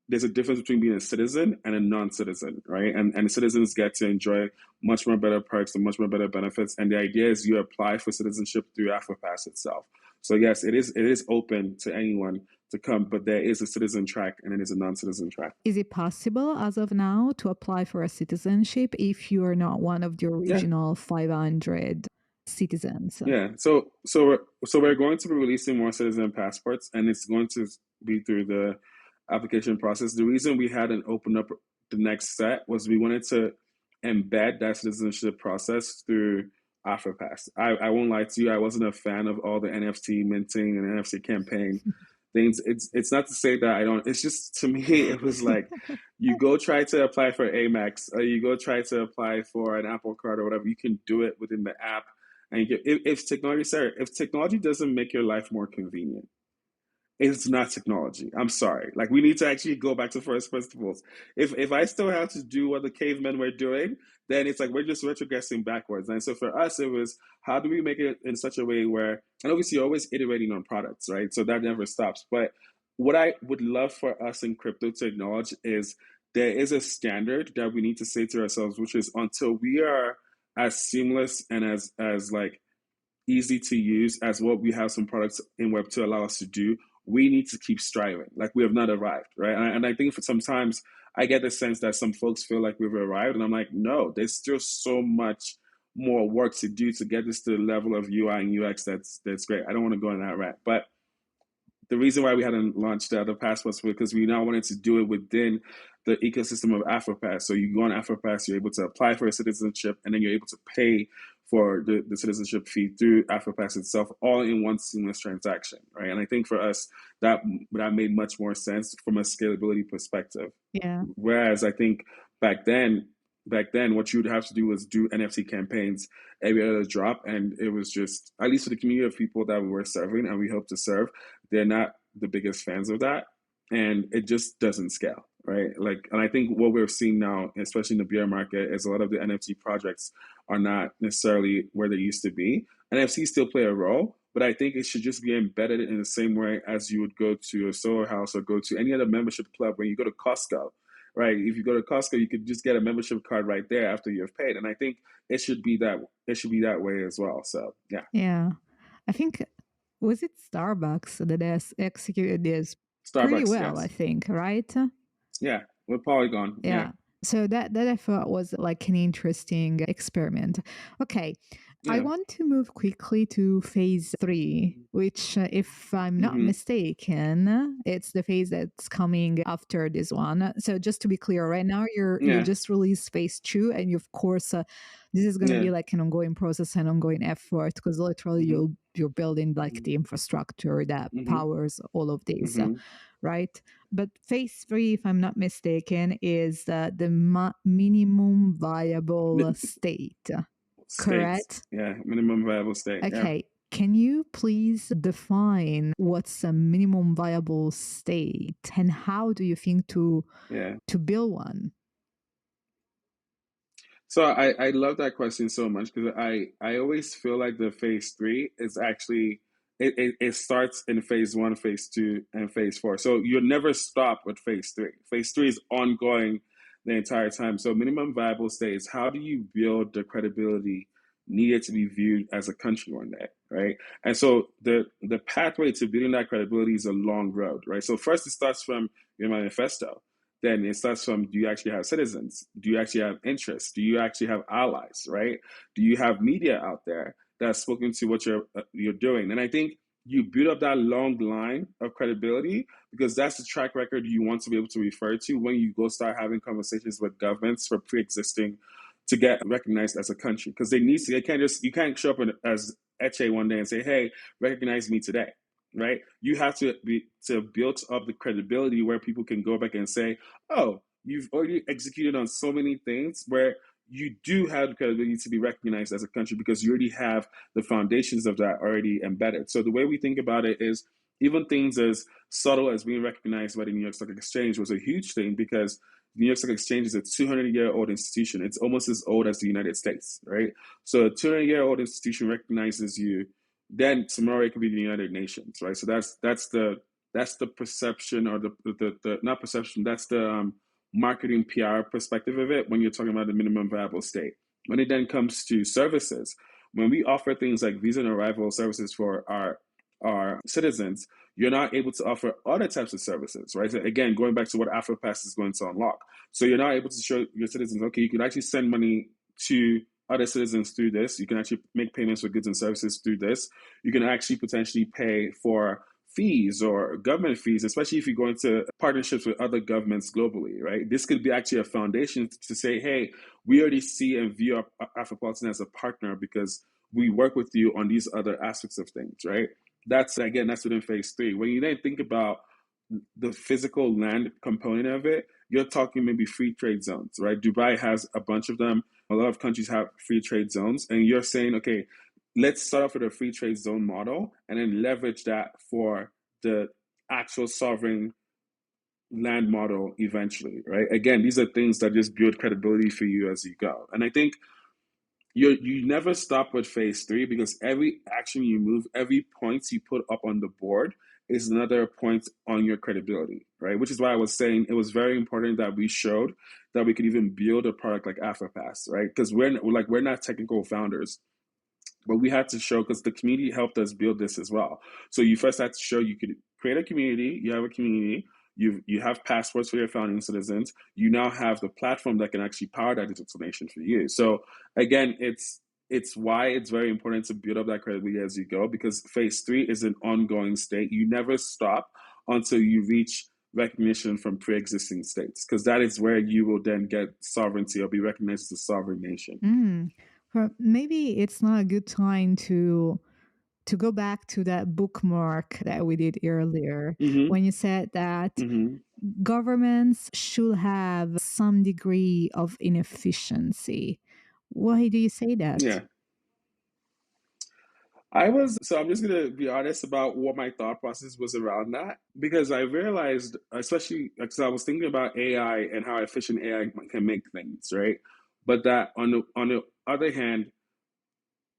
there's a difference between being a citizen and a non-citizen, right? And citizens get to enjoy much more better perks and much more better benefits. And the idea is you apply for citizenship through Afropass itself. So yes, it is open to anyone to come, but there is a citizen track and then there's a non-citizen track. Is it possible as of now to apply for a citizenship if you are not one of the Yeah, original 500 citizens? yeah. So we're going to be releasing more citizen passports, and it's going to be through the application process. The reason we hadn't opened up the next set was we wanted to embed that citizenship process through Afropass. I won't lie to you, I wasn't a fan of all the NFT minting and NFT campaign things. It's not to say that I don't. It's just to me, it was like you go try to apply for Amex, or you go try to apply for an Apple Card or whatever. You can do it within the app, and if technology, Sarah, if technology doesn't make your life more convenient, it's not technology. I'm sorry. Like we need to actually go back to first principles. If I still have to do what the cavemen were doing, then it's like we're just retrogressing backwards. And so for us, it was how do we make it in such a way where, and obviously you're always iterating on products, right? So that never stops. But what I would love for us in crypto to acknowledge is there is a standard that we need to say to ourselves, which is until we are as seamless and as like easy to use as what we have some products in Web to allow us to do, we need to keep striving. Like we have not arrived, right? And I think for sometimes I get the sense that some folks feel like we've arrived, and I'm like, no, there's still so much more work to do to get this to the level of UI and UX that's great. I don't want to go in that rant, but the reason why we hadn't launched the other passports was because we now wanted to do it within the ecosystem of Afropass. So you go on Afropass, you're able to apply for a citizenship, and then you're able to pay for the citizenship fee through Afropass itself, all in one seamless transaction, right? And I think for us, that made much more sense from a scalability perspective. Yeah. Whereas I think back then, what you would have to do was do NFT campaigns every other drop, and it was just, at least for the community of people that we were serving and we hope to serve, they're not the biggest fans of that, and it just doesn't scale, right? Like, and I think what we're seeing now, especially in the bear market, is a lot of the NFT projects are not necessarily where they used to be. NFTs still play a role, but I think it should just be embedded in the same way as you would go to a Soho House or go to any other membership club. When you go to Costco, right? If you go to Costco, you could just get a membership card right there after you've paid. And I think it should be that way as well. So yeah. Yeah. I think, was it Starbucks that has executed this pretty Starbucks, well, I yes. think, right? Yeah. With Polygon. Yeah. Yeah. So that I thought was like an interesting experiment. Okay. I Yeah. want to move quickly to phase 3, which, if I'm not Mm-hmm. mistaken, it's the phase that's coming after this one. So just to be clear, right now you Yeah. just released phase 2, and you, of course, this is going to Yeah. be like an ongoing process and ongoing effort, because literally Mm-hmm. you're building like the infrastructure that Mm-hmm. powers all of this, Mm-hmm. right? But phase 3, if I'm not mistaken, is the minimum viable state. States. Correct? Yeah. Minimum viable state. Yeah. Okay. Can you please define what's a minimum viable state, and how do you think Yeah. to build one? So I love that question so much because I always feel like the phase three is actually it starts in phase one, phase two, and phase four. So you'll never stop with phase three. Phase three is ongoing the entire time. So minimum viable state is how do you build the credibility needed to be viewed as a country one day, right? And so the pathway to building that credibility is a long road, right? So first it starts from your manifesto. Then it starts from, do you actually have citizens? Do you actually have interests? Do you actually have allies, right? Do you have media out there that's spoken to what you're doing? And I think you build up that long line of credibility because that's the track record you want to be able to refer to when you go start having conversations with governments for pre-existing to get recognized as a country, because they can't just, you can't show up as Eche one day and say, hey, recognize me today, right? You have to build up the credibility where people can go back and say, oh, you've already executed on so many things where you do have the credibility to be recognized as a country because you already have the foundations of that already embedded. So the way we think about it is even things as subtle as being recognized by the New York Stock Exchange was a huge thing because the New York Stock Exchange is a 200-year-old institution. It's almost as old as the United States, right? So a 200-year-old institution recognizes you, then tomorrow it could be the United Nations, right? So that's the perception or the not perception. That's the marketing PR perspective of it when you're talking about the minimum viable state. When it then comes to services, when we offer things like visa and arrival services for our citizens, you're not able to offer other types of services, right? So again, going back to what Afropass is going to unlock. So you're not able to show your citizens, okay, you can actually send money to other citizens through this. You can actually make payments for goods and services through this. You can actually potentially pay for fees or government fees, especially if you go into partnerships with other governments globally, right? This could be actually a foundation to say, hey, we already see and view Afropolitan as a partner because we work with you on these other aspects of things, right? That's within phase three. When you then think about the physical land component of it, you're talking maybe free trade zones, right? Dubai has a bunch of them. A lot of countries have free trade zones, and you're saying, okay, let's start off with a free trade zone model and then leverage that for the actual sovereign land model eventually, right? Again, these are things that just build credibility for you as you go. And I think you never stop with phase three because every action you move, every point you put up on the board is another point on your credibility, right? Which is why I was saying it was very important that we showed that we could even build a product like Afropass, right? Because we're not technical founders, but we had to show because the community helped us build this as well. So you first had to show you could create a community, you have a community, you have passports for your founding citizens, you now have the platform that can actually power that digital nation for you. So again, it's why it's very important to build up that credibility as you go, because phase three is an ongoing state. You never stop until you reach recognition from pre-existing states, because that is where you will then get sovereignty or be recognized as a sovereign nation. Well, maybe it's not a good time to go back to that bookmark that we did earlier Mm-hmm. when you said that Mm-hmm. governments should have some degree of inefficiency. Why do you say that? Yeah. I'm just gonna be honest about what my thought process was around that, because I realized, especially because I was thinking about AI and how efficient AI can make things, right? But that on the other hand,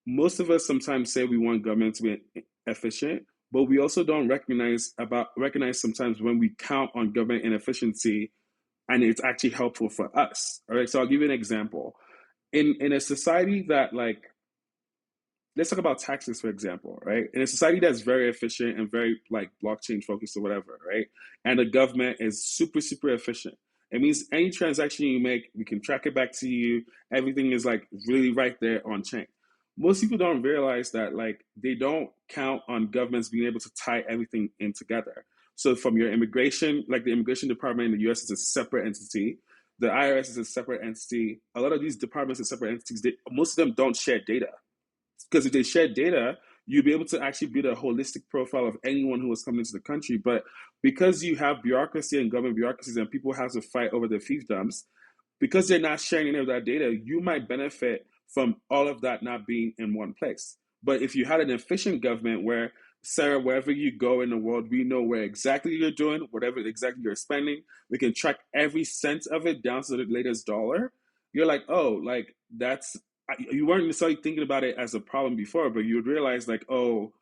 most of us sometimes say we want government to be efficient, but we also don't recognize sometimes when we count on government inefficiency and it's actually helpful for us. All right. So I'll give you an example. In a society that, like, let's talk about taxes, for example, right? In a society that's very efficient and very like blockchain focused or whatever, right? And the government is super, super efficient. It means any transaction you make, we can track it back to you. Everything is like really right there on chain. Most people don't realize that, like, they don't count on governments being able to tie everything in together. So from your immigration, like the immigration department in the US is a separate entity. The IRS is a separate entity. A lot of these departments are separate entities. Most of them don't share data, because if they share data, you'll be able to actually build a holistic profile of anyone who was coming into the country. But because you have bureaucracy and government bureaucracies and people have to fight over the fiefdoms, because they're not sharing any of that data, you might benefit from all of that not being in one place. But if you had an efficient government where, Sarah, wherever you go in the world, we know where exactly you're doing, whatever exactly you're spending, we can track every cent of it down to the latest dollar. You're like, oh, like that's, you weren't necessarily thinking about it as a problem before, but you would realize, like, oh,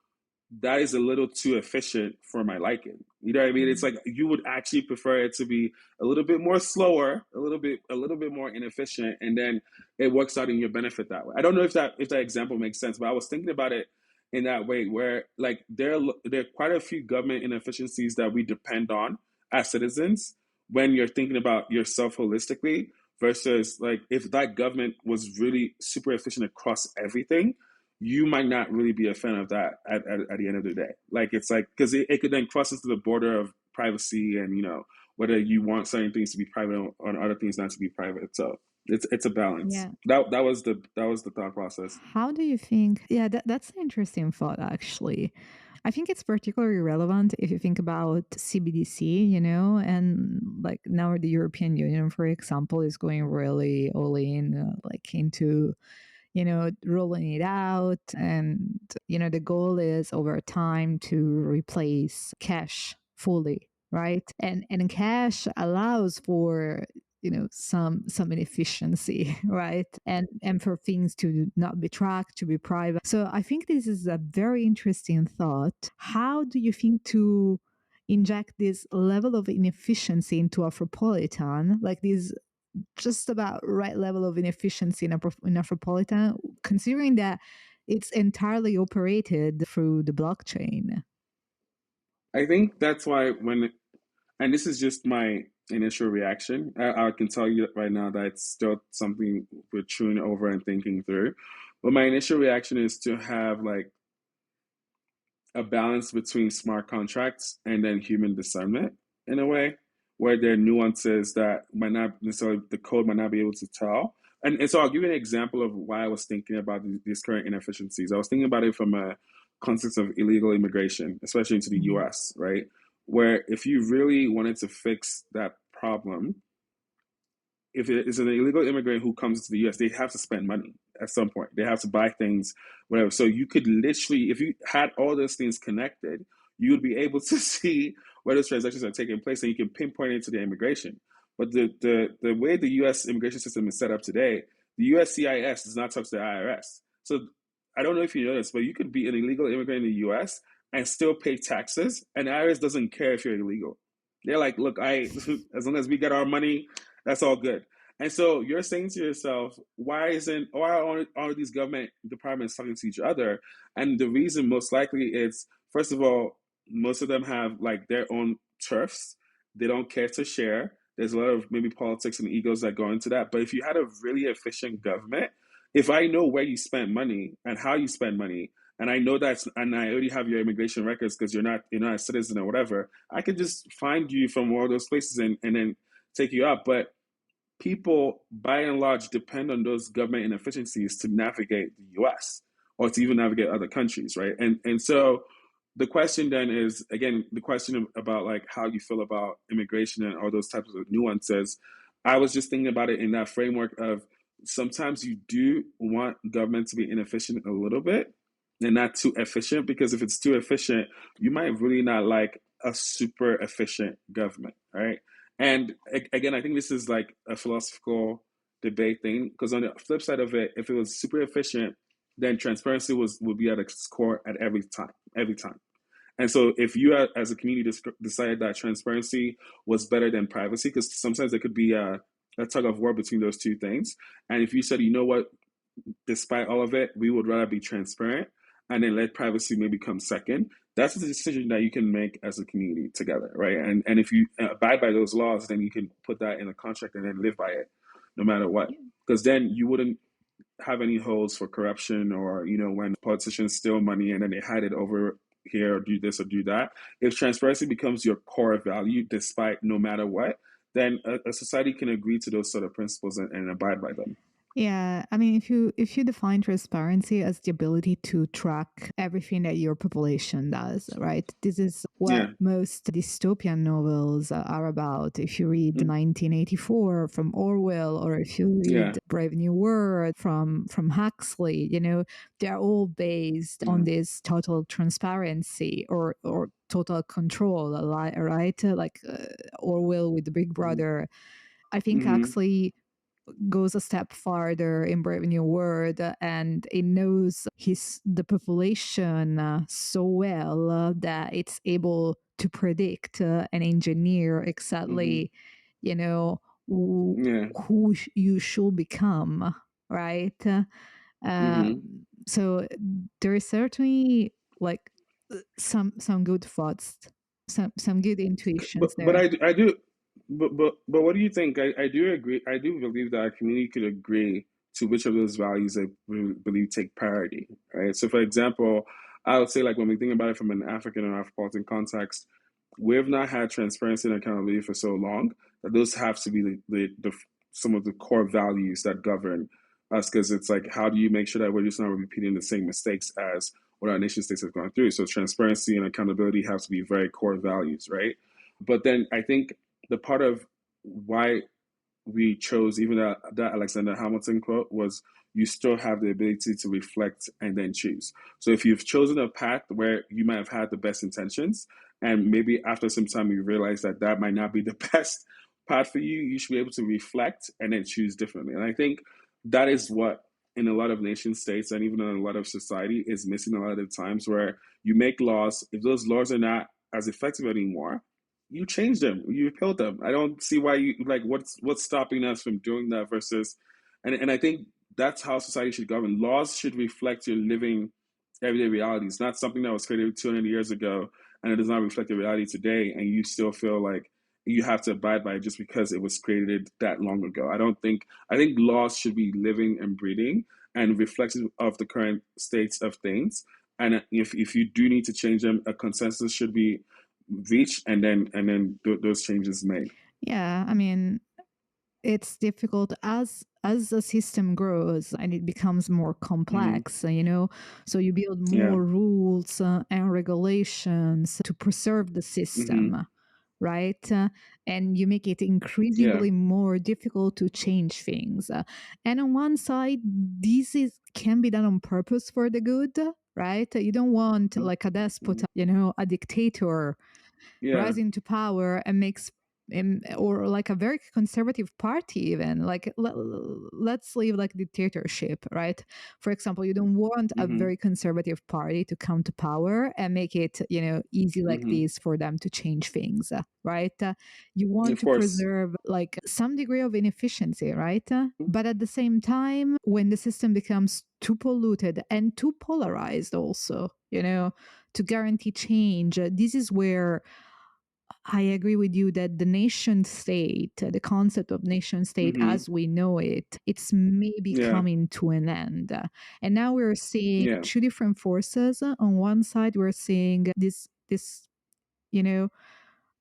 that is a little too efficient for my liking. You know what I mean? It's like you would actually prefer it to be a little bit more slower, a little bit more inefficient, and then it works out in your benefit that way. I don't know if that example makes sense, but I was thinking about it in that way, where like there are quite a few government inefficiencies that we depend on as citizens when you're thinking about yourself holistically, versus like if that government was really super efficient across everything, you might not really be a fan of that at the end of the day. Like, it's like, because it could then cross into the border of privacy and, whether you want certain things to be private or other things not to be private. So it's a balance. Yeah. That was the thought process. How do you think? Yeah, that's an interesting thought, actually. I think it's particularly relevant if you think about CBDC, and like now the European Union, for example, is going really all in, like into rolling it out. And, the goal is over time to replace cash fully, right? And cash allows for some inefficiency, right? And for things to not be tracked, to be private. So I think this is a very interesting thought. How do you think to inject this level of inefficiency into Afropolitan, like this just about right level of inefficiency in Afropolitan, considering that it's entirely operated through the blockchain? I think that's why and this is just my initial reaction. I can tell you right now that it's still something we're chewing over and thinking through. But my initial reaction is to have like a balance between smart contracts and then human discernment in a way where there are nuances that might not necessarily the code might not be able to tell. And so I'll give you an example of why I was thinking about these current inefficiencies. I was thinking about it from a context of illegal immigration, especially into the Mhm. US, right? Where if you really wanted to fix that problem, if it is an illegal immigrant who comes to the US, they have to spend money at some point. They have to buy things, whatever. So you could literally, if you had all those things connected, you would be able to see where those transactions are taking place and you can pinpoint it to the immigration. But the way the US immigration system is set up today, the USCIS does not touch the IRS. So I don't know if you know this, but you could be an illegal immigrant in the US and still pay taxes, and the IRS doesn't care if you're illegal. They're like, look, as long as we get our money, that's all good. And so you're saying to yourself, why are all these government departments talking to each other? And the reason most likely is, first of all, most of them have like their own turfs. They don't care to share. There's a lot of maybe politics and egos that go into that. But if you had a really efficient government, if I know where you spend money and how you spend money, and I know that, and I already have your immigration records because you're not a citizen or whatever, I could just find you from all those places and then take you up. But people, by and large, depend on those government inefficiencies to navigate the U.S. or to even navigate other countries, right? And so the question then is again the question about like how you feel about immigration and all those types of nuances. I was just thinking about it in that framework of sometimes you do want government to be inefficient a little bit and not too efficient, because if it's too efficient, you might really not like a super efficient government, right? And again, I think this is like a philosophical debate thing, because on the flip side of it, if it was super efficient, then transparency would be at its core at every time. And so if you as a community decided that transparency was better than privacy, because sometimes there could be a tug of war between those two things. And if you said, you know what, despite all of it, we would rather be transparent and then let privacy maybe come second. That's a decision that you can make as a community together, right? And if you abide by those laws, then you can put that in a contract and then live by it, no matter what. Because then you wouldn't have any holes for corruption, or when politicians steal money and then they hide it over here or do this or do that. If transparency becomes your core value, despite no matter what, then a society can agree to those sort of principles and abide by them. Yeah, I mean, if you define transparency as the ability to track everything that your population does, right? This is what Yeah. most dystopian novels are about. If you read Mm. 1984 from Orwell, or if you Yeah. read Brave New World from Huxley, they're all based on Yeah. this total transparency or total control, right? Like Orwell with the Big Brother. I think Mm-hmm. Huxley goes a step farther in Brave New World, and it knows the population so well that it's able to predict and engineer Mm-hmm. exactly, you know, who, Yeah. you should become, right? Mm-hmm. So there is certainly like some good thoughts, some good intuitions But there. I do but what do you think? I do agree. I do believe that a community could agree to which of those values they believe take priority, right? So, for example, I would say like when we think about it from an African or Afropolitan context, we've not had transparency and accountability for so long that those have to be the some of the core values that govern us, because it's like how do you make sure that we're just not repeating the same mistakes as what our nation states have gone through. So transparency and accountability have to be very core values, right? But then I think the part of why we chose even that Alexander Hamilton quote was you still have the ability to reflect and then choose. So if you've chosen a path where you might have had the best intentions, and maybe after some time you realize that that might not be the best path for you, you should be able to reflect and then choose differently. And I think that is what in a lot of nation states and even in a lot of society is missing a lot of the times where you make laws. If those laws are not as effective anymore, you change them, you repeal them. I don't see why you like what's stopping us from doing that versus and I think that's how society should govern. Laws should reflect your living everyday reality. It's not something that was created 200 years ago and it does not reflect your reality today and you still feel like you have to abide by it just because it was created that long ago. I think laws should be living and breathing and reflective of the current states of things. And if you do need to change them, a consensus should be reach and then those changes made. Yeah, I mean, it's difficult as the system grows and it becomes more Mm-hmm. complex, so you build Yeah. more rules and regulations to preserve the Mm-hmm. system, right? And you make it Yeah. increasingly more difficult to change things. And on one side, this is can be done on purpose for the good, right? You don't want like a despot, Mm-hmm. a dictator Yeah. rising to power and makes or like a very conservative party even like let's leave like dictatorship, right? For example, you don't want a Mm-hmm. very conservative party to come to power and make it easy like Mm-hmm. this for them to change things, right? You want Of to course. preserve like some degree of inefficiency, right? But at the same time, when the system becomes too polluted and too polarized also, to guarantee change, this is where I agree with you that the nation state, the concept of nation state Mm-hmm. as we know it, it's maybe Yeah. coming to an end. And now we're seeing Yeah. two different forces. On one side, we're seeing this, you know,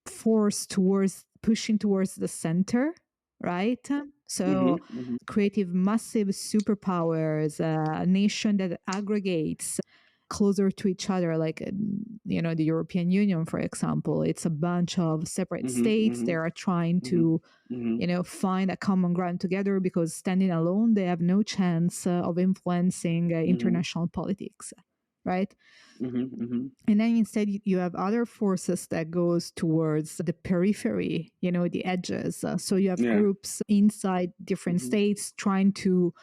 force towards pushing towards the center, right? So Mm-hmm. Mm-hmm. creative massive superpowers, a nation that aggregates closer to each other, like the European Union, for example. It's a bunch of separate states. Mm-hmm. They are trying Mm-hmm. to Mm-hmm. find a common ground together because standing alone they have no chance of influencing Mm-hmm. international politics, right? Mm-hmm. Mm-hmm. And then instead you have other forces that goes towards the periphery, the edges. So you have Yeah. groups inside different Mm-hmm. states trying to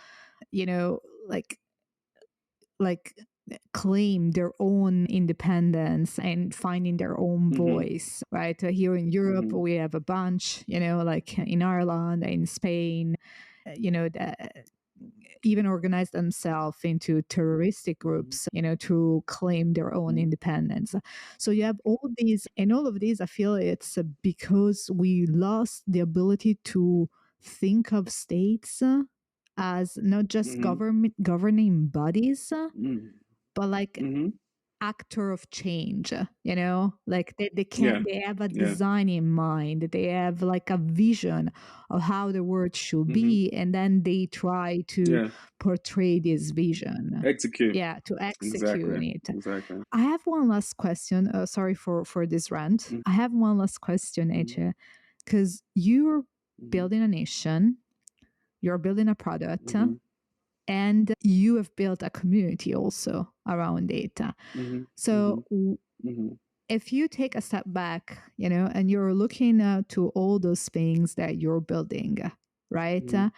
you know like like claim their own independence and finding their own Mm-hmm. voice, right? Here in Europe Mm-hmm. we have a bunch, like in Ireland, in Spain, that even organize themselves into terroristic groups, to claim their own Mm-hmm. independence. So you have all these, and all of these, I feel it's because we lost the ability to think of states as not just Mm-hmm. government governing bodies, but like Mm-hmm. actor of change, like they Yeah. can they have a Yeah. design in mind, they have like a vision of how the world should Mm-hmm. be, and then they try to Yeah. portray this vision, Execute. yeah, to execute Exactly. it. Exactly. I have one last question, sorry for this rant. I have one last question, Mm-hmm. Eche, because you're Mm-hmm. building a nation, you're building a product, Mm-hmm. and you have built a community also around it. Mm-hmm. So Mm-hmm. Mm-hmm. if you take a step back, and you're looking to all those things that you're building, right? Mm-hmm.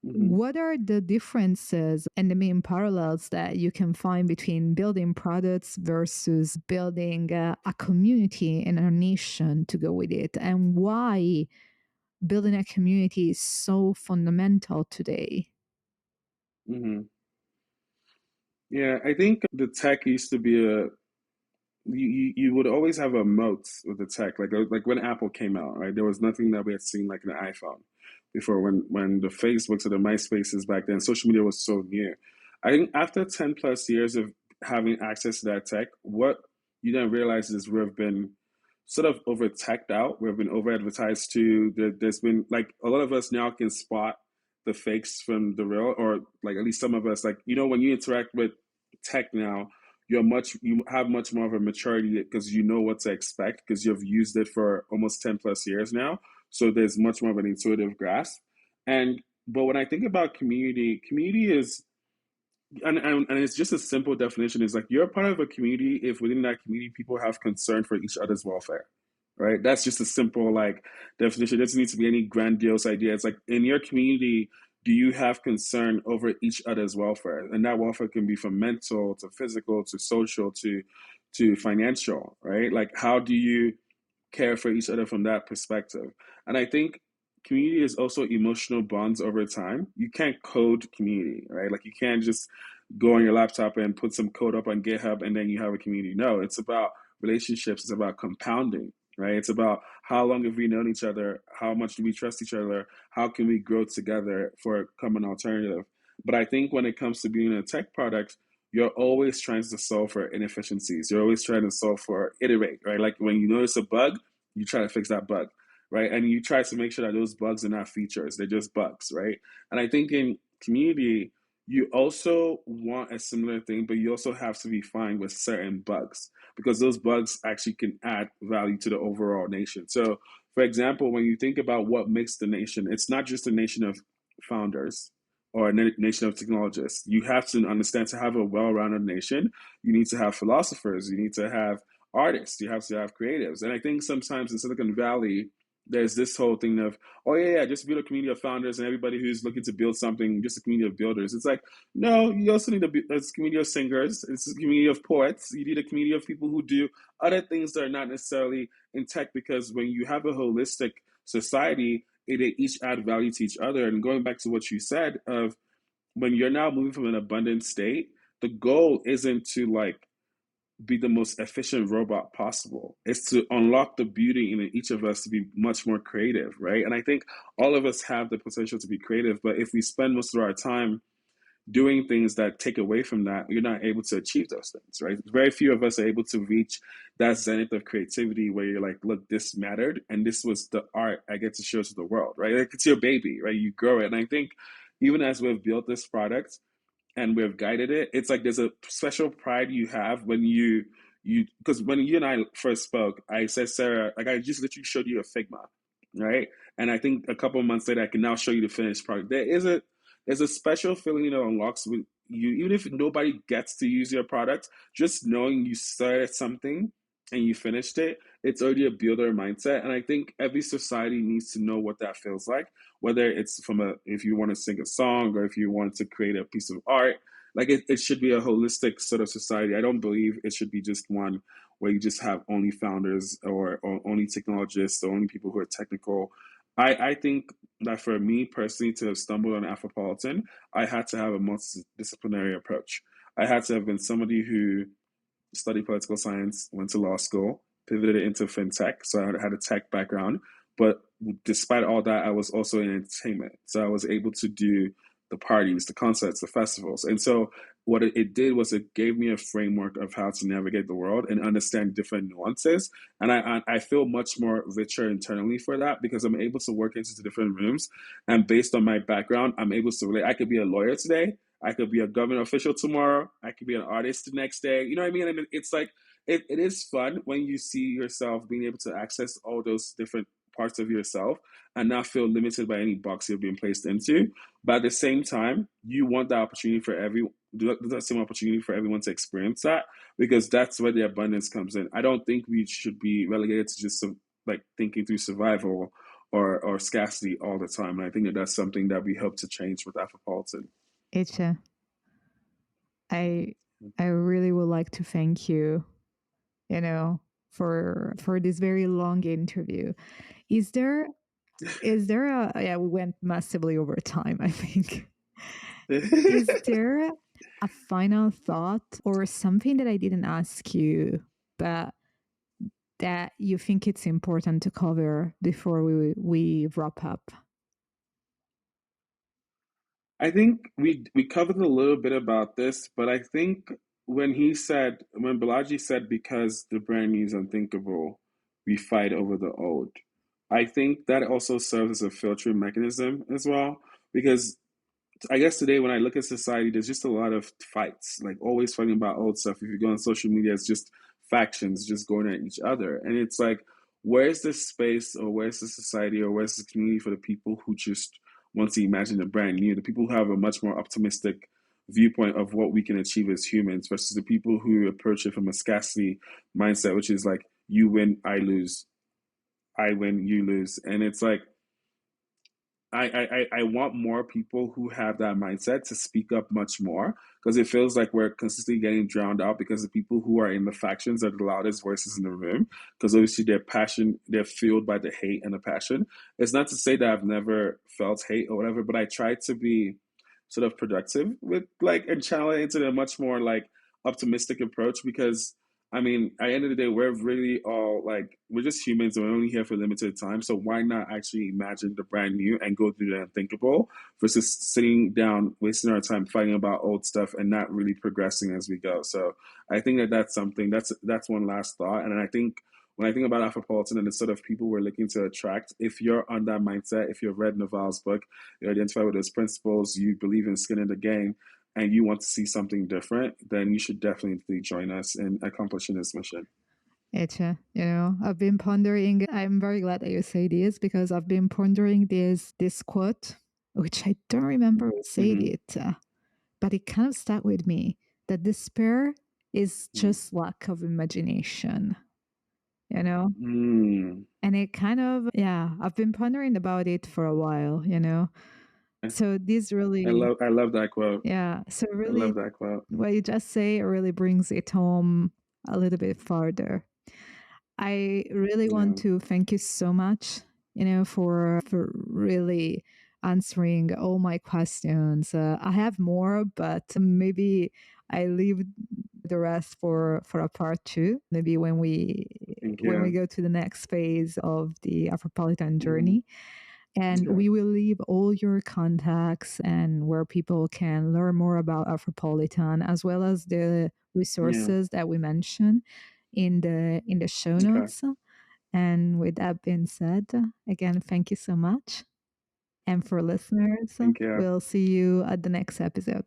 Mm-hmm. What are the differences and the main parallels that you can find between building products versus building a community and a nation to go with it? And why building a community is so fundamental today? Mm-hmm. Yeah, I think the tech used to be you would always have a moat with the tech. Like when Apple came out, right? There was nothing that we had seen like an iPhone before. When the Facebooks or the MySpaces back then, social media was so new. I think after 10 plus years of having access to that tech, what you then realize is we've been sort of over teched out. We've been over advertised to. There's been like a lot of us now can spot the fakes from the real, or like at least some of us. Like when you interact with tech now, you have much more of a maturity because you know what to expect because you've used it for almost 10 plus years now. So there's much more of an intuitive grasp. And but when I think about community, community is and it's just a simple definition is like you're part of a community if within that community people have concern for each other's welfare, right? That's just a simple like definition. It doesn't need to be any grandiose idea. It's like in your community, do you have concern over each other's welfare? And that welfare can be from mental to physical to social to financial, right? Like how do you care for each other from that perspective? And I think community is also emotional bonds over time. You can't code community, right? Like you can't just go on your laptop and put some code up on GitHub and then you have a community. No, it's about relationships, it's about compounding, right? It's about how long have we known each other, how much do we trust each other, how can we grow together for a common alternative. But I think when it comes to being a tech product, you're always trying to solve for inefficiencies. You're always trying to solve for iterate, right? Like when you notice a bug, you try to fix that bug, right? And you try to make sure that those bugs are not features, they're just bugs, right? And I think in community, you also want a similar thing, but you also have to be fine with certain bugs because those bugs actually can add value to the overall nation. So, for example, when you think about what makes the nation, it's not just a nation of founders or a nation of technologists. You have to understand to have a well rounded nation, you need to have philosophers, you need to have artists, you have to have creatives. And I think sometimes in Silicon Valley, there's this whole thing of, oh yeah, just build a community of founders and everybody who's looking to build something, just a community of builders. It's like, no, you also need a community of singers, it's a community of poets, you need a community of people who do other things that are not necessarily in tech, because when you have a holistic society, they each add value to each other. And going back to what you said of when you're now moving from an abundant state, the goal isn't to like be the most efficient robot possible. It's to unlock the beauty in each of us to be much more creative, right? And I think all of us have the potential to be creative, but if we spend most of our time doing things that take away from that, you're not able to achieve those things, right? Very few of us are able to reach that zenith of creativity where you're like, look, this mattered, and this was the art I get to show to the world, right? Like it's your baby, right? You grow it. And I think even as we've built this product, and we've guided it, it's like there's a special pride you have when you because when you and I first spoke, I said, Sarah, like I just literally showed you a Figma, right? And I think a couple of months later, I can now show you the finished product. There's a special feeling that unlocks with you, even if nobody gets to use your product, just knowing you started something and you finished it, it's already a builder mindset. And I think every society needs to know what that feels like, whether it's from a if you want to sing a song or if you want to create a piece of art. Like it should be a holistic sort of society. I don't believe it should be just one where you just have only founders or only technologists or only people who are technical. I think that for me personally to have stumbled on Afropolitan, I had to have a multidisciplinary approach. I had to have been somebody who studied political science, went to law school, pivoted into fintech. So I had a tech background. But despite all that, I was also in entertainment. So I was able to do the parties, the concerts, the festivals. And so what it did was it gave me a framework of how to navigate the world and understand different nuances. And I feel much more richer internally for that because I'm able to work into different rooms. And based on my background, I'm able to relate. I could be a lawyer today. I could be a government official tomorrow. I could be an artist the next day. You know what I mean? And it's like, it is fun when you see yourself being able to access all those different parts of yourself and not feel limited by any box you're being placed into. But at the same time, you want that opportunity for that same opportunity for everyone to experience that because that's where the abundance comes in. I don't think we should be relegated to just like thinking through survival or scarcity all the time. And I think that that's something that we hope to change with Afropolitan. Eche, I I really would like to thank you, for this very long interview. Is there a yeah, we went massively over time, I think. Is there a final thought or something that I didn't ask you, but that you think it's important to cover before we wrap up? I think we covered a little bit about this, but I think when Balaji said because the brand new is unthinkable, we fight over the old. I think that also serves as a filtering mechanism as well, because I guess today when I look at society, there's just a lot of fights, like always fighting about old stuff. If you go on social media, it's just factions just going at each other. And it's like, where's this space or where's the society or where's the community for the people who just want to imagine the brand new, the people who have a much more optimistic viewpoint of what we can achieve as humans versus the people who approach it from a scarcity mindset, which is like, you win, I lose, I win, you lose. And it's like, I want more people who have that mindset to speak up much more because it feels like we're consistently getting drowned out because the people who are in the factions are the loudest voices in the room because obviously they're fueled by the hate and the passion. It's not to say that I've never felt hate or whatever, but I try to be sort of productive with like and channel it into a much more like optimistic approach because I mean, at the end of the day, we're really all like, we're just humans and we're only here for a limited time. So why not actually imagine the brand new and go through the unthinkable versus sitting down, wasting our time fighting about old stuff and not really progressing as we go. So I think that that's something, that's one last thought. And I think when I think about Afropolitan and the sort of people we're looking to attract, if you're on that mindset, if you've read Naval's book, you identify with those principles, you believe in skin in the game, and you want to see something different, then you should definitely join us in accomplishing this mission. Eche, I've been pondering. I'm very glad that you say this because I've been pondering this quote, which I don't remember who said Mm-hmm. it, but it kind of stuck with me that despair is just lack of imagination, Mm. And it kind of, yeah, I've been pondering about it for a while, So this really, I love that quote. yeah. So I really, love that quote. what you just say really brings it home a little bit farther. I really want Yeah. to thank you so much, for really answering all my questions. I have more, but maybe I leave the rest for a part two. Maybe Thank when we you. go to the next phase of the Afropolitan Mm-hmm. journey. And Okay. we will leave all your contacts and where people can learn more about Afropolitan, as well as the Yeah. resources that we mentioned in the show Okay. notes. And with that being said, again, thank you so much. And for listeners, Thank you. we'll see you at the next episode.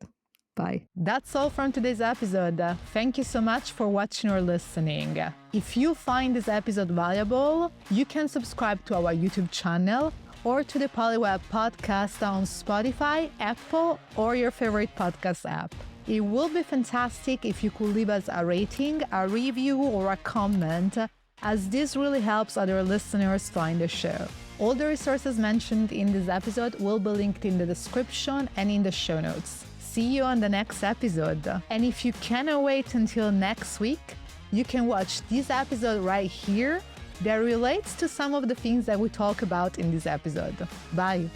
Bye. That's all from today's episode. Thank you so much for watching or listening. If you find this episode valuable, you can subscribe to our YouTube channel or to the Polyweb podcast on Spotify, Apple, or your favorite podcast app. It will be fantastic if you could leave us a rating, a review, or a comment, as this really helps other listeners find the show. All the resources mentioned in this episode will be linked in the description and in the show notes. See you on the next episode. And if you cannot wait until next week, you can watch this episode right here that relates to some of the things that we talk about in this episode. Bye.